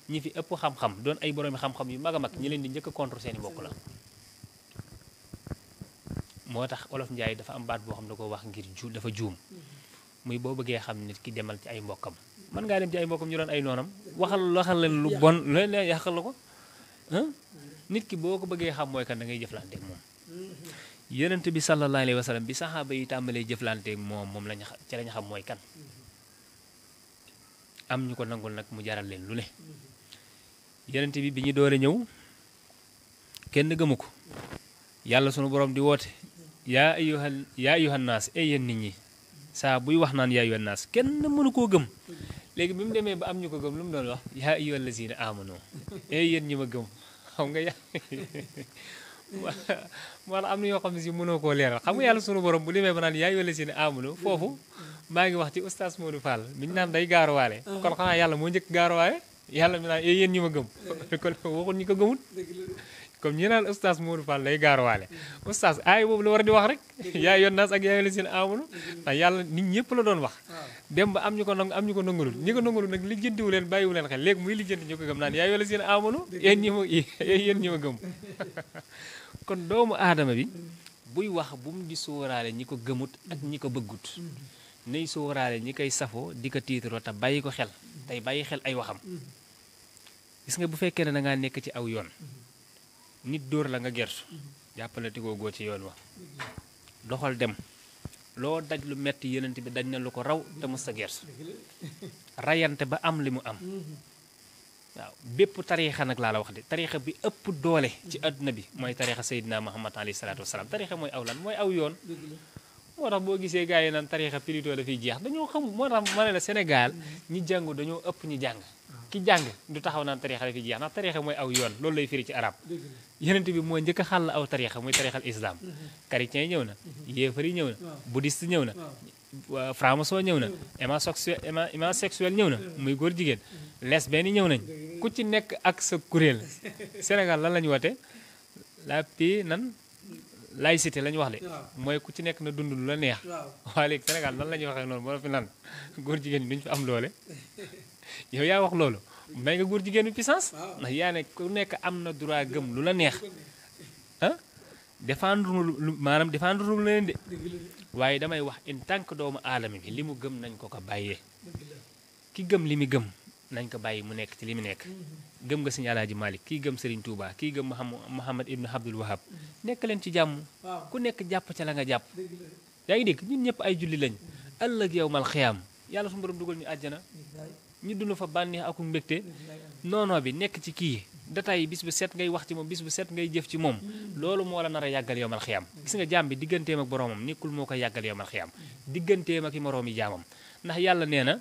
ñi fi ëpp xam-xam doon ay boroomi xam-xam yu mag a mag ñi leen di njëkk a contre seeni mbokk la moo tax olof Njaay dafa am baat boo xam ne ko wax ngir dafa juum muy boo bëggee xam nit ki demal ci ay mbokkam mën ngaa dem ci ay mbokkam ñu doon ay noonam waxal leen lu bon leen yàqal la ko nit ki boo ko bëggee xam mooy kan da ngay jëflanteeg moom yonent bi sallallahu alayhi wa sallam bi saxaaba yi tàmbalee jëflanteeg moom lañu ci lañu xam mooy kan am ñu ko nangul nag mu jaral leen lu ne yonent bi ñu doore ñëw kenn gëmu ko yàlla sunu borom di woote yaa ayyuhan naas yéen nit ñi saa buy wax naan yaa ayyuhan naas kenn mënu koo gëm léegi bi mu demee ba am ñu ko gëm lu mu doon wax yaa ayyuhal lazina amanu yéen ñi ma gëm xam nga moo tax am na yoo xam ne si mënoo koo leeral xam nga yàlla sunu borom bu demee ba naan yaa ayyuhal lazina amanu foofu maa ngi wax ci oustaz Modou Fall mi ñu naan day gaaruwaale kon xanaa yàlla moo njëkk gaaruwaale yàlla mi naan yéen ñi ma gëm kon waxul ñi ko gëmut comme ñi naan oustaz Modou Fall lay gaaruwaale oustaz aay boobu la war di wax rek yaa yoon naas ak yaa la seen amunu ndax yàlla nit ñëpp la doon wax dem ba am ñu ko nangu am ñu ko nangulul ñi ko nangulul nag lijjantiwu leen bàyyiwu leen xel léegi muy lijjanti ñu ko gëm naan yaa yoo la seen amunu yéen ñi ma gëm kon doomu aadama bi buy wax bu mu di sóoraale ñi ko gëmut ak ñi ko bëggut nay sóoraale ñi koy safoo di ko tiitaroo te bàyyi ko xel tey bàyyi xel ay waxam gis nga bu fekkee ne da ngaa nekk ci aw yoon nit dóor la nga gersu jàppale tigoo goo ci yoon wa doxal dem loo daj lu metti yenent bi daj na lu ko raw te mës sa gersu rayante ba am li mu am waaw bépp tariixa nag laa la wax de tariixa bi ëpp doole ci àdduna bi mooy tariixa Seydina Muhammad alayhi salaatu wasalaam tariixa mooy aw lan mooy aw yoon moo tax boo gisee gars yi naan tariixa plutôt dafay jeex dañoo xamul moo tax ma ne la Sénégal ñi jàngu dañoo ëpp ñi jàng ki jàng du taxaw naan tariixa dafay jeex ndax tariixa mooy aw yoon loolu lay firi ci arab yenent bi moo njëkk a xàll aw tariixa muy tariixal islam chrétien yi ñëw na yéefar yi ñëw na bouddhiste ñëw na franc-maçon ñëw na homosexuel ñëw na muy góor jigéen lesbienne yi ñëw nañ ku ci nekk ak sa kuréel Sénégal lan la ñu woote la paix nan laïcité la ñu wax de mooy ku ci nekk na dund lu la neex waaye léegi Sénégal lan la ñuy waxee noonu moo fi nan góor jigéen ñi duñ fi am doole yow yaa wax loolu may nga góor jigéen bi puissance ndax yaa ne ku nekk am na droit gëm lu la neex ah défendre lu maanaam défendre lu leen de waaye damay wax en tant que doomu aadama bi li mu gëm nañ ko ko bàyyee ki gëm li mu gëm nañ ko bàyyi mu nekk ci li mu nekk gëm nga Sëñ Alaaji Malick kii gëm Serigne Touba kii gëm Muhammad ibn Abdul Wahab nekk leen ci jàmm ku nekk jàpp ca la nga jàpp yaa ngi dégg ñun ñëpp ay julli lañ ëllëg yow mal xiyaam yàlla suñu borom dugal ñu àjjana ñu dund fa bànneex ak mbégte noonoo bi nekk ci kii détails yi bis bu set ngay wax ci moom bis bu set ngay jëf ci moom loolu moo la nar a yàggal yow mal xiyaam gis nga jaam bi digganteem ak boroomam nekkul moo ko yàggal yow mal xiyaam digganteem ak i moroomi jaamam ndax yàlla nee na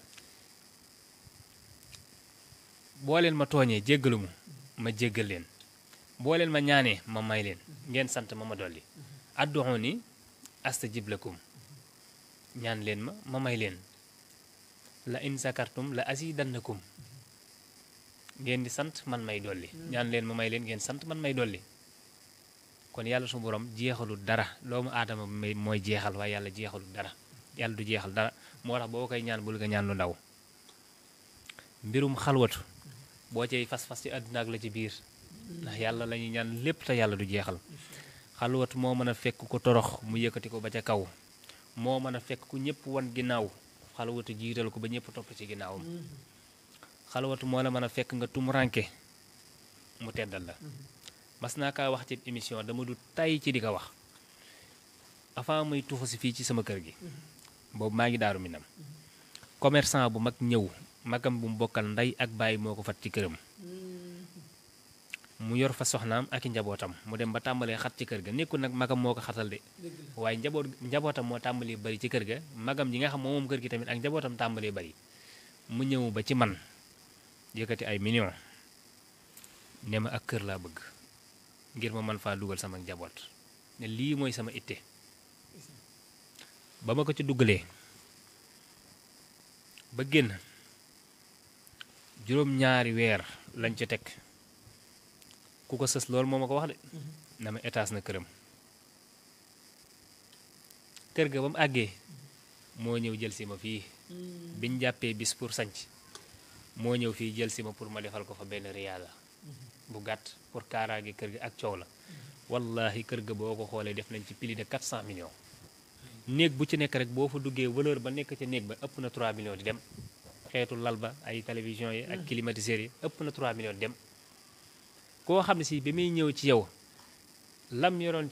boo leen ma tooñee jéggalu ma jéggal leen boo leen ma ñaanee ma may leen ngeen sant ma dolli adduuni astajib lakum ñaan leen ma may leen la in zakartum la azidannakum ngeen di sant man may dolli ñaan leen ma may leen ngeen sant man may dolli kon yàlla su borom jeexalul dara doomu aadama bi mooy jeexal waaye yàlla jeexalul dara yàlla du jeexal dara moo tax boo koy ñaan bul nga ñaan lu ndaw mbirum xalwatu boo cay fas-fas ci àdduna ak la ci biir ndax yàlla la ñuy ñaan lépp te yàlla du jeexal xalwatu moo mën a fekk ko torox mu yëkkati ko ba ca kaw moo mën a fekk ku ñëpp wan ginnaaw xalwatu jiital ko ba ñëpp topp ci ginnaawam xalwatu moo la mën a fekk nga tumuranke mu teddal la mas naa kaa wax ci émission dama du tay ci di ko wax avant muy tuxu si fii ci sama kër gi boobu maa ngi Daaru Minam commerçant bu mag ñëw magam bu mu bokkal ndey ak bàyyi moo ko fat ci këram mu yor fa soxnaam ak i njabootam mu dem ba tàmbalee xat ci kër ga nekkul nag magam moo ko xatal de waaye njabootam moo tàmbalee bari ci kër ga magam ji nga xam moom kër gi tamit ak njabootam tàmbalee bari mu ñëw ba ci man yëkkati ay millions ne ma ak kër laa bëgg ngir ma mën faa dugal sama njaboot ne lii mooy sama itte ba ma ko ci dugalee ba génn juróom-ñaari weer lañ ca teg ku ko sës loolu moo ma ko wax de na ma étage na këram kër ga ba mu àggee moo ñëw jël si ma fii biñ jàppee bis pour sanc moo ñëw fii jël si ma pour ma defal ko fa benn riyaada bu gàtt pour kaaraange kër ga ak coow la wallahi kër ga boo ko xoolee def nañ ci plus de 400 millions néeg bu ci nekk rek boo fa duggee valeur ba nekk ca néeg ba ëpp na 3 millions di dem xeetu lal ba ay télévision yi ak climatiseurs yi ëpp na 3 millions di dem koo xam ne si bi muy ñëw ci yow lam yoroon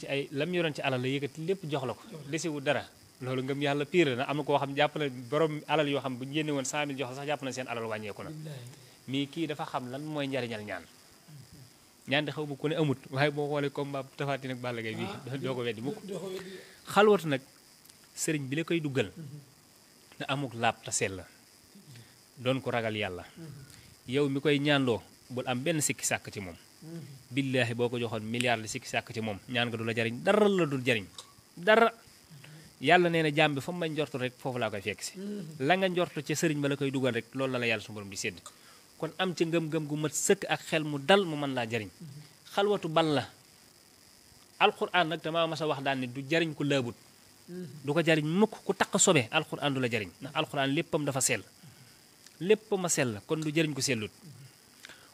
ci alal la yëkkati lépp jox la ko desiwu dara loolu ngëm yàlla pire na am na koo xam jàpp na borom alal yoo xam bu ñu génne woon 100 000 jox la sax jàpp na seen alal wàññeeku na mais kii dafa xam lan mooy njariñal ñaan di xaw ma ku ne amut waaye boo xoolee combat Tapha Tine ak Balla Gaye bi doo ko weddi mukk xalwatu nag sëriñ bi la koy duggal na amuk laab ta sell la doon ko ragal yàlla yow mi koy ñaanloo bul am benn sikki sàkk ci moom billaahi boo ko joxoon milliard li sikki sàkk ci moom ñaan nga du la jariñ dara la dul jariñ dara yàlla nee na jaam bi fa mu may njortu rek foofu laa koy fekk si la nga njortu ca sëriñ ba la koy dugal rek loolu la la yàlla su borom di sédd kon am ca ngëm-ngëm gu mat sëkk ak xel mu dal mu mën laa jariñ xalwatu bal la alquran nag damaa mas a wax daal ne du jariñ ku laabut du ko jariñ mukk ku taq sobe alquran du la jariñ ndax alquran léppam dafa sell léppam a sell kon du jariñ ko sellut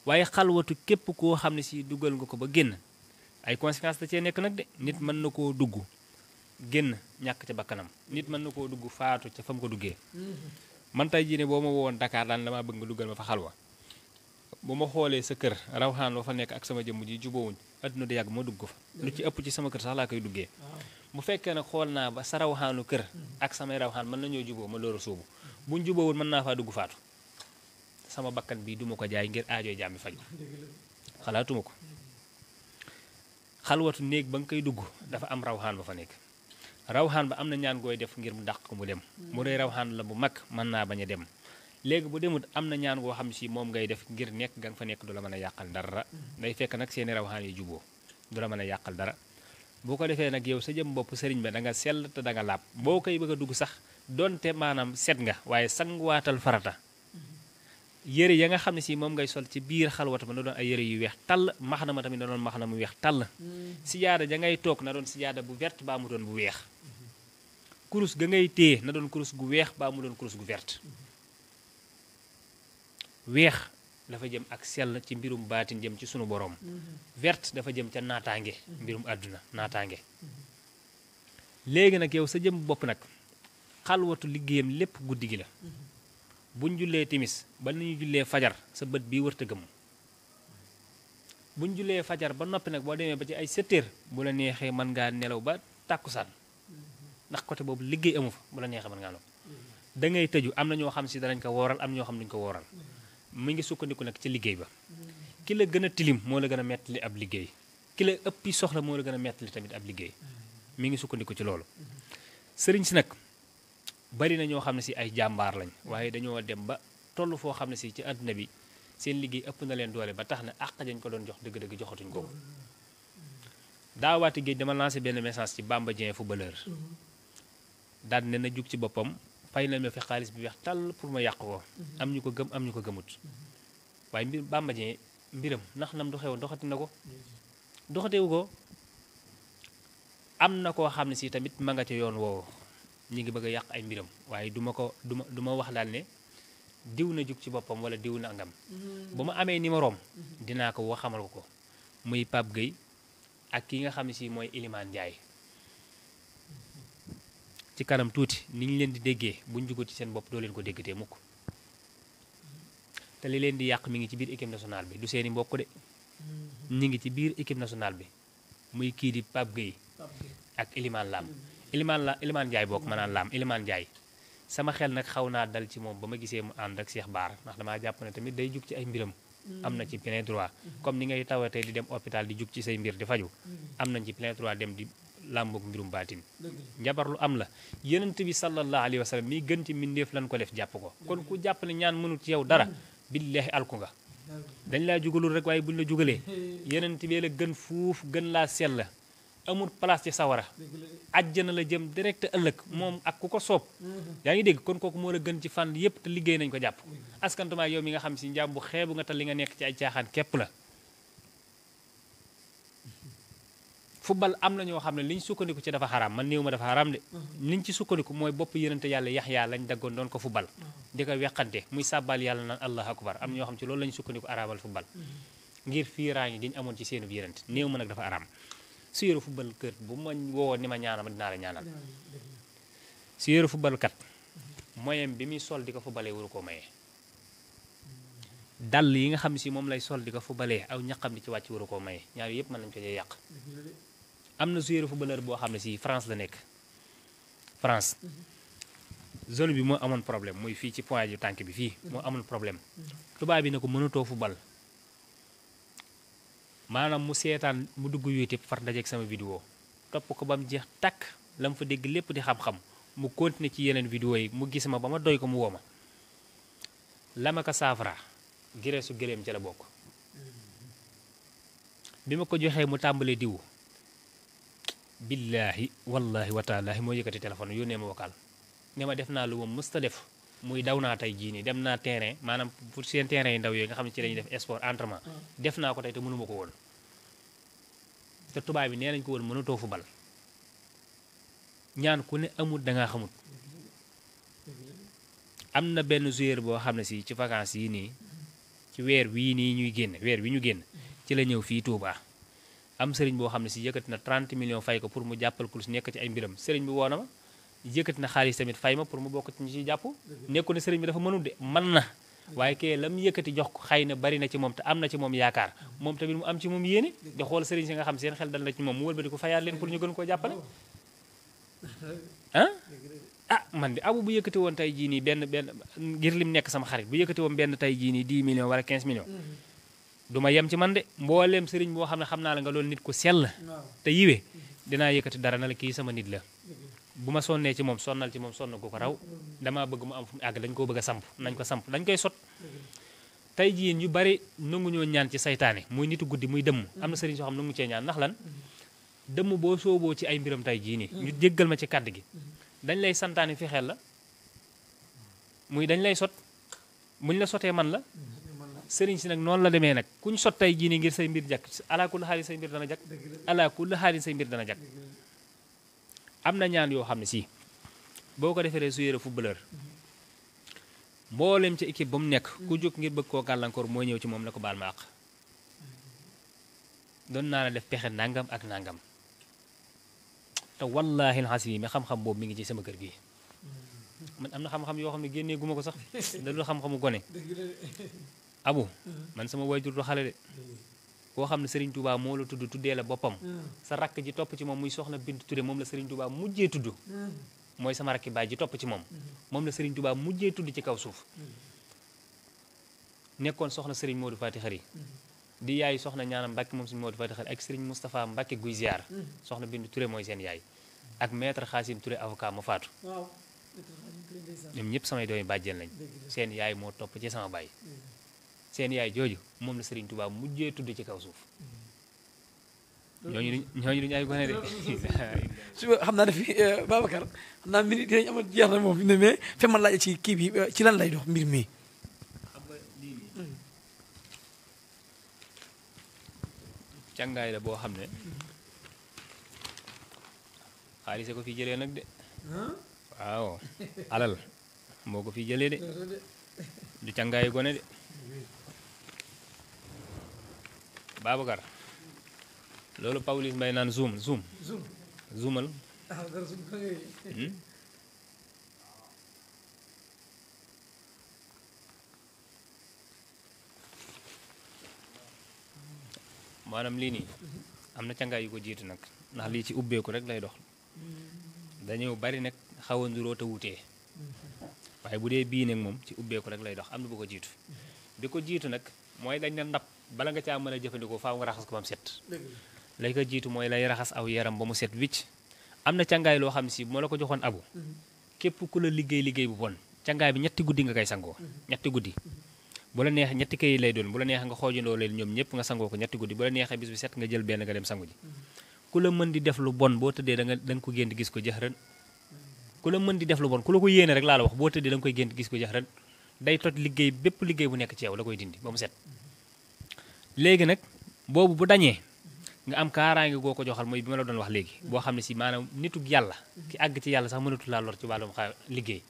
waaye xalwatu képp koo xam ne si dugal nga ko ba génn ay conséquences da cee nekk nag de nit mën na koo dugg génn ñàkk ca bakkanam nit mën na koo dugg faatu ca fa mu ko duggee man tey jii ne boo ma wowoon Dakar daan damaa bëgg nga duggal ma fa xalwa bu ma xoolee sa kër rawxaan wa fa nekk ak sama jëmm ji jubóowuñ adduna di yàgg ma dugg fa lu ci ëpp ci sama kër sax laa koy duggee bu fekkee nag xool naa ba sa rawxaanu kër ak samay rawxaan mën nañoo juboo ma door a sóobu buñ jubóowul mën naa faa dugg faatu sama bakkan bii duma ko jaay ngir aajooy jàmmi faju xalaatuma ko xalwatu néeg ba nga koy dugg dafa am rawxaan ba fa nekk rawxaan ba am na ñaan gooy def ngir mu dàq ko mu dem mu dee rawxaan la bu mag mën naa bañ a dem léegi bu demut am na ñaan goo xam si moom ngay def ngir nekk ga nga fa nekk du la mën a yàqal dara day fekk nag seeni rawxaan yi juboo du la mën a yàqal dara boo ko defee nag yow sa jëm bopp sëriñ ba da nga sell te da nga laab boo koy bëgg a dugg sax donte maanaam set nga waaye sanguwaatal farata yëre ya nga xam ne si moom ngay sol ci biir xalwata ba na doon ay yëre yu weex tàll max na ma tamit na doon max na mu weex tàll sijaada ja ngay toog na doon sijaada bu verte baa mu doon bu weex kurus ga ngay téye na doon kurus gu weex baa mu doon kurus gu verte weex dafa jëm ak sell ci mbirum baatin jëm ci sunu borom verte dafa jëm ca naataange mbirum àdduna naataange léegi nag yow sa jëm bopp nag xalwatu liggéeyam lépp guddi gi la buñ jullee timis ba nañu jullee fajar sa bët bii wërta gëmm buñ jullee fajar ba noppi nag boo demee ba ci ay 7 heures bu la neexee mën ngaa nelaw ba tàkkusaan ndax côté boobu liggéey amu fa bu la neexee mën ngaa nelaw da ngay tëju am na ñoo xam si danañ ko wooral am ñoo xam duñ ko wooral mu ngi sukkandiku nag ci liggéey ba ki la gën a tilim moo la gën a mettali ab liggéey ki la ëppi soxla moo la gën a mettali tamit ab liggéey mi ngi sukkandiku ci loolu sëriñ si nag bari na ñoo xam ne si ay jàmbaar lañ waaye dañoo dem ba toll foo xam ne si ci àdduna bi seen liggéey ëpp na leen doole ba tax na àq dañ ko doon jox dëgg-dëgg joxatuñ ko daawaati géej dama lancé benn message ci Bamba Dieng footballeur daal ne na jug ci boppam fay na ma fi xaalis bi weex tàll pour ma yàq ko am ñu ko gëm am ñu ko gëmut waaye mbir Bamba Dieng mbiram ndax nam du xewoon doxati na ko doxatewu ko am na koo xam ne si tamit ma nga ca yoon woowu ñi ngi bëgg a yàq ay mbiram waaye du ma wax daal ne diw na jug ci boppam wala diw na ngam bu ma amee numéroom dinaa ko wax xamal ko muy Pape Gueye ak ki nga xam ne si mooy Ilimaan Ndiaye ci kanam tuuti ni ñu leen di déggee buñ jugo ci seen bopp doo leen ko déggatee mukk te li leen di yàq mi ngi ci biir équipe nationale bi du seeni mbokk de ñi ngi ci biir équipe nationale bi muy kii di Pape Gueye ak Ilimaan Lam Ilimaan Ndiaye bokk ma naan Lam Ilimaan Ndiaye sama xel nag xaw naa dal ci moom ba ma gisee mu ànd ak Cheikh Baar ndax damaa jàpp ne tamit day jug ci ay mbiram am na ci plein droit comme ni ngay tawatee di dem hôpital di jug ci say mbir di faju am nañ ci plein droit dem di làmboog mbirum baatin njabar lu am la yonent bi sallallahu alayhi wa sallam mi gën ci mbindeef lan ko def jàpp ko kon ku jàpp ne ñaan mënul ci yow dara billaahi alku nga dañ laa jugalul rek waaye buñ la jugalee yonent bi la gën fuuf gën laa sell amul place ci sawara àjjana la jëm direct ëllëg moom ak ku ko soob yaa ngi dégg kon kooku moo la gën ci fànn yépp te liggéey nañ ko jàpp askantumaa yow mi nga xam si njaam bu xeebu nga te li nga nekk ci ay caaxaan képp la football am na ñoo xam ne liñ sukkandiku ci dafa xaraam man néew ma dafa xaraam de liñ ci sukkandiku mooy bopp yonente yàlla Yaxya lañ daggoon doon ko football di ko weqante muy sàbbal yàlla naan allahu akbar am ñoo xam ci loolu lañ sukkandiku araamal football ngir fiiraangi giñ amoon ci seenu yonente néew ma nag dafa araam su yore football kër bu ma woo ni ma ñaanal ma dinaa la ñaanal su yore football kat moyen bi muy sol di ko footballee waru koo mayee dàll yi nga xam si moom lay sol di ko footballee aw ñaqam di ci wàcc waru koo mayee ñaar yëpp mën nañ ko cee yàq am na joueur footballeur boo xam ne si France la nekk France zone bi moo amoon problème muy fii ci point yu tànk bi fii moo amoon problème tubaab bi ne ko mënatoo football maanaam mu seetaan mu dugg YouTube far dajeeg sama vidéo topp ko ba mu jeex takk la mu fa dégg lépp di xam-xam mu continuer ci yeneen vidéo yi mu gis ma ba ma doy ko mu woo ma la ma ko saafara gireesu gëléem ca la bokk bi ma ko joxee mu tàmbalee diwu billaahi wallaahi wataalaahi moo yëkkati téléphone yónnee ma vocal ne ma def naa lu ma mësta def muy daw naa tey jii nii dem naa terrain maanaam pour seen terrain yi ndaw yooyu nga xam ne ci lañuy def sport entraînement def naa ko tey te mënuma ko woon te tubaab bi nee nañ ko woon mënatoo fu bal ñaan ku ne amut dangaa xamut am na benn joueur boo xam ne si ci vacances yi nii ci weer wii nii ñuy génn weer wi ñu génn ci la ñëw fii Touba am sëriñ boo xam ne si yëkkati na 30 millions fay ko pour mu jàppal ko lu si nekk ci ay mbiram sëriñ bi woo na ma yëkkati na xaalis tamit fay ma pour mu bokk ci ñu ciy jàpp nekku ne sëriñ bi dafa mënul de mën na waaye kee la mu yëkkati jox ko xëy na bari na ci moom te am na ci moom yaakaar moom tamit mu am ci moom yéene di xool sëriñ si nga xam seen xel dal na ci moom mu wëlbati ko fayaat leen pour ñu gën koo jàppale ah man de abu bu yëkkati woon tey jii nii benn ngir lim nekk sama xarit bu yëkkati woon benn tey jii nii 10 millions wala 15 millions du ma yem ci man de mbooleem sëriñ boo xam ne xam naa la nga loolu nit ku sell te yiwee dinaa yëkkati dara na la kii sama nit la bu ma sonnee ci moom sonnal ci moom sonn ko ko raw damaa bëgg mu am fu mu àgg dañ koo bëgg a samp nañ ko samp dañ koy sot tey jii ñu bari nanguñoo ñaan ci saytaane muy nitu guddi muy dëmm am na sëriñ soo xam nangu cee ñaan ndax lan dëmm boo sooboo ci ay mbiram tey jii nii ñu jéggal ma ci kàddu gi dañ lay santaane fi xel la muy dañ lay sot buñ la sotee man la sëriñ si nag noonu la demee nag kuñ sot tey jii nii ngir say mbir jàkk ala kulli xaalin say mbir dana jàkk ala kulli xaalin say mbir dana jàkk am na ñaan yoo xam ne si boo ko defee joueur footballeur mboolem ca équipe ba mu nekk ku jóg ngir bëgg koo gàllankoor mooy ñëw ci moom la ko baal ma àq doon naa la def pexe nangam ak nangam te wallaahi alxasim yi mais xam-xam boobu mi ngi ci sama kër gi man am na xam-xam yoo xam ne génnee guma ko sax da dul xam-xamu gone abu man sama waajur du xale de koo xam ne Serigne Touba moo la tudd tuddee la boppam sa rakk ji topp ci moom muy soxna Bintu Touré moom la Serigne Touba mujjee tudd mooy sama rakki baay ji topp ci moom moom la Serigne Touba mujjee tudd ci kaw suuf nekkoon soxna Serigne Modou Fati Xari di yaay soxna ñaanam Mbacke moom Serigne Modou Fati Xari ak Serigne Moustapha Mbacke guy ziar soxna Bintu Touré mooy seen yaay ak maître Xaasim Touré avocat ma faatu ñoom ñëpp samay doomi bàjjeen lañ seen yaay moo topp ci sama baay seen yaay jooju moom la Serigne Touba mujjee tudd ci kaw suuf ñooñu duñu ay gone de suba xam naa ne fi Babacar xam naa mbir dinañ amal jeex na moom fi ne mais fe man laaj ci kii bi ci lan lay dox mbir mi xam nga lii nii càngaay la boo xam ne xaalis ko fi jëlee nag de waaw alal moo ko fi jëlee de du càngaayu gone de Babacar loolu Pawlish Mbaye naan zoomal maanaam lii nii am na càngaay yu ko jiitu nag ndax lii ci ubbeeku rek lay dox dañoo bari nag xaw a nduroo te wutee waaye bu dee bii nag moom ci ubbeeku rek lay dox am na bu ko jiitu bi ko jiitu nag mooy dañ ne ndab bala nga caa mën a jëfandikoo faaw nga raxas ko ba mu set lay ko jiitu mooy lay raxas aw yaram ba mu set wicc am na càngaay loo xam si moo la ko joxoon abu képp ku la liggéey bu bon càngaay bi ñetti guddi nga koy sangoo ñetti guddi bu la neex ñetti kay lay doon bu la neexee nga xoojandoo leen ñoom ñëpp nga sangoo ko ñetti guddi bu la neexee bis bi set nga jël benn nga dem sangu ji ku la mën di def lu bon boo tëddee da nga ko gént gis ko jëxërën ku la mën di def lu bon ku la ko yéene rek laa la wax boo tëddee da nga koy gént gis ko jëxërën day toj liggéey bépp liggéey bu nekk ci yow la koy dindi ba mu set léegi nag boobu bu dañee nga am kaaraange goo ko joxal mooy bi ma la doon wax léegi boo xam ne si maanaam nitug yàlla ki àgg ci yàlla sax mënatu laa lor ci wàllum liggéey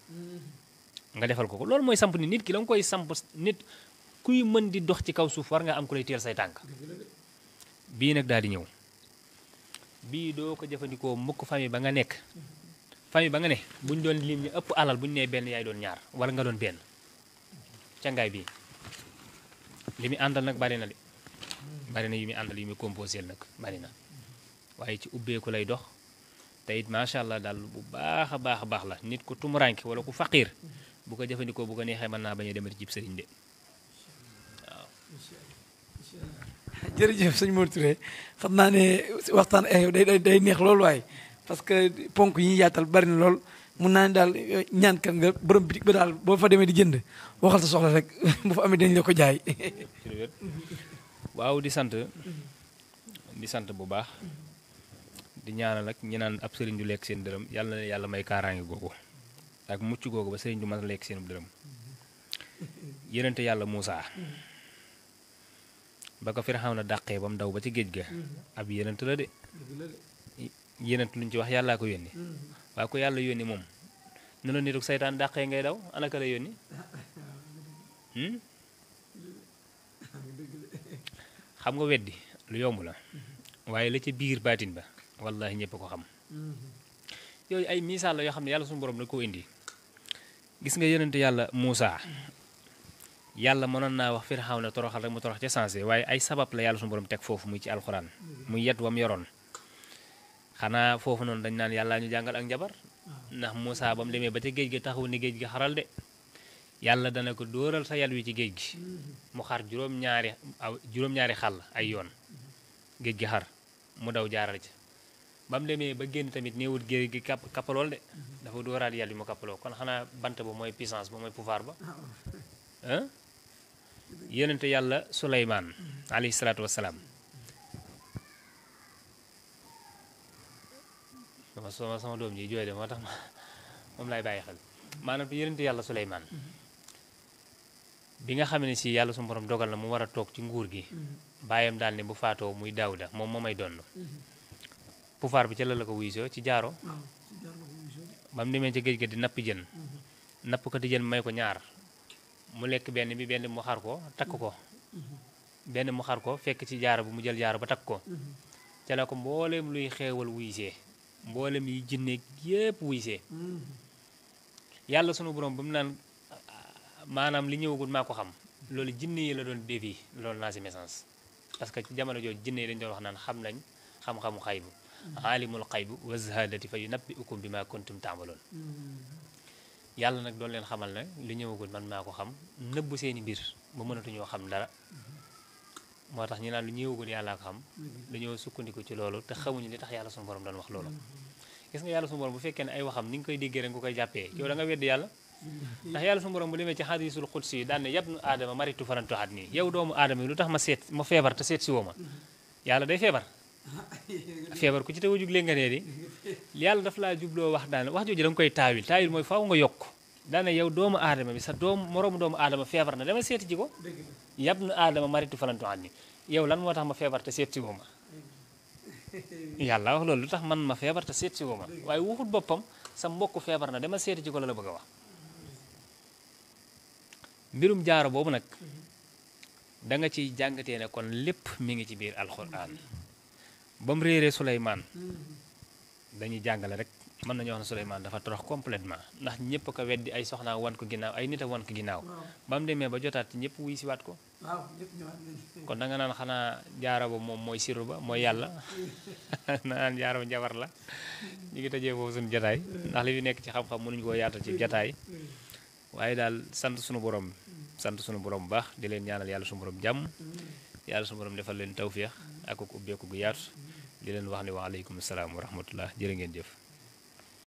nga defal ko loolu mooy samp nit ki la nga koy samp nit kuy mën di dox ci kaw suuf war nga am ku lay teel say tànk bii nag daal di ñëw bii doo ko jëfandikoo mukk famille ba nga nekk famille ba nga ne buñ doon lim ñu ëpp alal buñ nee benn yaay doon ñaar wala nga doon benn càngaay bii li muy àndal nag bari na de bari na yu muy àndal yu muy composé nag bari na waaye ci ubbeeku lay dox te it macha allah daal bu baax a baax la nit ku tumuranke wala ku faqiir bu ko jëfandikoo bu ko neexee mën naa bañ a demati jib sëriñ de waaw. jërëjëf sëñ Mor Touré xam naa ne waxtaan ak yow day neex loolu waaye parce que ponk yi ñuy yaatal bari na lool mun naa ne daal ñaan kan nga borom bitik ba daal boo fa demee di jënd waxal sa soxla rek bu fa amee dañ la ko jaay. waaw di sant bu baax di ñaanal ak ñi naan ab sëriñ du lekk seen dërëm yàlla na yàlla may kaaraange googu ak mucc googu ba sëriñ du mën a lekk seen dërëm yénente yàlla Muusaa ba ko Firawna dàqee ba mu daw ba ci géej ga ab yenent la de yenent luñ ci wax yàllaa ko yónni waaye ko yàlla yónni moom nu la nituk saytaan dàqee ngay daw ana ka la yónni xam nga weddi lu yomb la waaye la ca biir baatin ba wallahi ñëpp ko xam yooyu ay misaal la yoo xam ne yàlla suñu borom da koo indi gis nga yonent yàlla Muusa yàlla mënoon naa wax Firawna toroxal rek mu torox ca sensé waaye ay sabab la yàlla suñu borom teg foofu muy ci alxuraan muy yet wam yoroon xanaa foofu noonu dañ naan yàlla ñu jàngal ak njabar ndax Muusa ba mu demee ba ca géej gi taxaw ni géej gi xaral de yàlla dana ko dóoral sa yat wi ci géej gi mu xar juróom-ñaari xàll ay yoon géej gi xar mu daw jaaral ci ba mu demee ba génn tamit néewut géej gi kappalool de dafa dóoraat yàlla yi mu kappaloo kon xanaa bant ba mooy puissance ba mooy pouvoir ba yonente yàlla Suleymaan alayhi salaatu wassalaam sama doom ji jooy de moo tax moom laay bàyyi xel maanaam yonente yàlla Suleymaan bi nga xam ne si yàlla suñu borom dogal na mu war a toog ci nguur gi bàyyam daal ne bu faatoo muy Daawuda moom moo may donn pouvoir bi ca la ko wuysoo ci jaaro ba mu demee ca géej ga di nappi jën napp ko di jën may ko ñaar mu lekk benn bi mu xar ko takk ko benn mu xar ko fekk ci jaaro bi mu jël jaaro ba takk ko ca la ko mbooleem luy xeewal wuysee mboolem yi jinne yépp wuysee yàlla sunu borom ba mu naan maanaam li ñëwagul maa ko xam loolu jinne yi la doon défi loolu naa si message parce que ci jamono jooju jinne yi dañu doon wax naan xam nañ xam-xamu xaybu aalimul xaybu wa zahadati fa yunabbiukum bi ma kuntum taamaloon yàlla nag doon leen xamal ne li ñëwagul man maa ko xam nëbbu seeni mbir ba mënatuñoo xam dara moo tax ñu naan lu ñëwagul yàllaa ko xam dañoo sukkandiku ci loolu te xamuñu li tax yàlla sunu borom doon wax loolu gis nga yàlla sunu borom bu fekkee ne ay waxam ni nga koy déggee rek nga koy jàppee yow da nga weddi yàlla ndax yàlla sunu borom bu demee ci hadiisul xudsi yi daan ne yabnu aadama maritu farantu xat nii yow doomu aadama yi lu tax ma feebar te seet si woo ma yàlla day feebar ku ci te wujug leen nga nee di yàlla daf laa jubloo wax daane wax jooju da nga koy taawil mooy faaw nga yokk daane yow doomu aadama bi sa moroomu doomu aadama feebar na dama seeti ji ko yabnu aadama maritu farantu xat nii yow lan moo tax ma feebar te seet si woo ma yàlla wax loolu lu tax man ma feebar te seet si woo ma waaye waxut boppam sa mbokk feebar na dama seeti ji ko la bëgg a wax mbirum jaaro boobu nag da nga ciy jàngatee ne kon lépp mi ngi ci biir alxuraan ba mu réeree Suleymaan dañuy jàngale rek mën nañu wax ne Suleymaan dafa torox complètement ndax ñëpp ko weddi ay soxnaa wan ko ginnaaw ay nit a wan ko ginnaaw ba mu demee ba jotaat ci ñëpp wuy siwaat ko kon da nga naan xanaa jaaro ba moom mooy siru ba mooy yàlla naan jaaro ba njabar la ñu ngi tëjee foofu suñu jataay ndax li fi nekk ci xam-xam mënuñu koo yaatal ci jataay waaye daal sant sunu borom bu baax di leen ñaanal yàlla sunu borom jàmm yàlla sunu borom defal leen tawfiix ak ubbeeku gu yaatu di leen wax ne wa aleykum salaam wa rahmatullah jërë ngeen jëf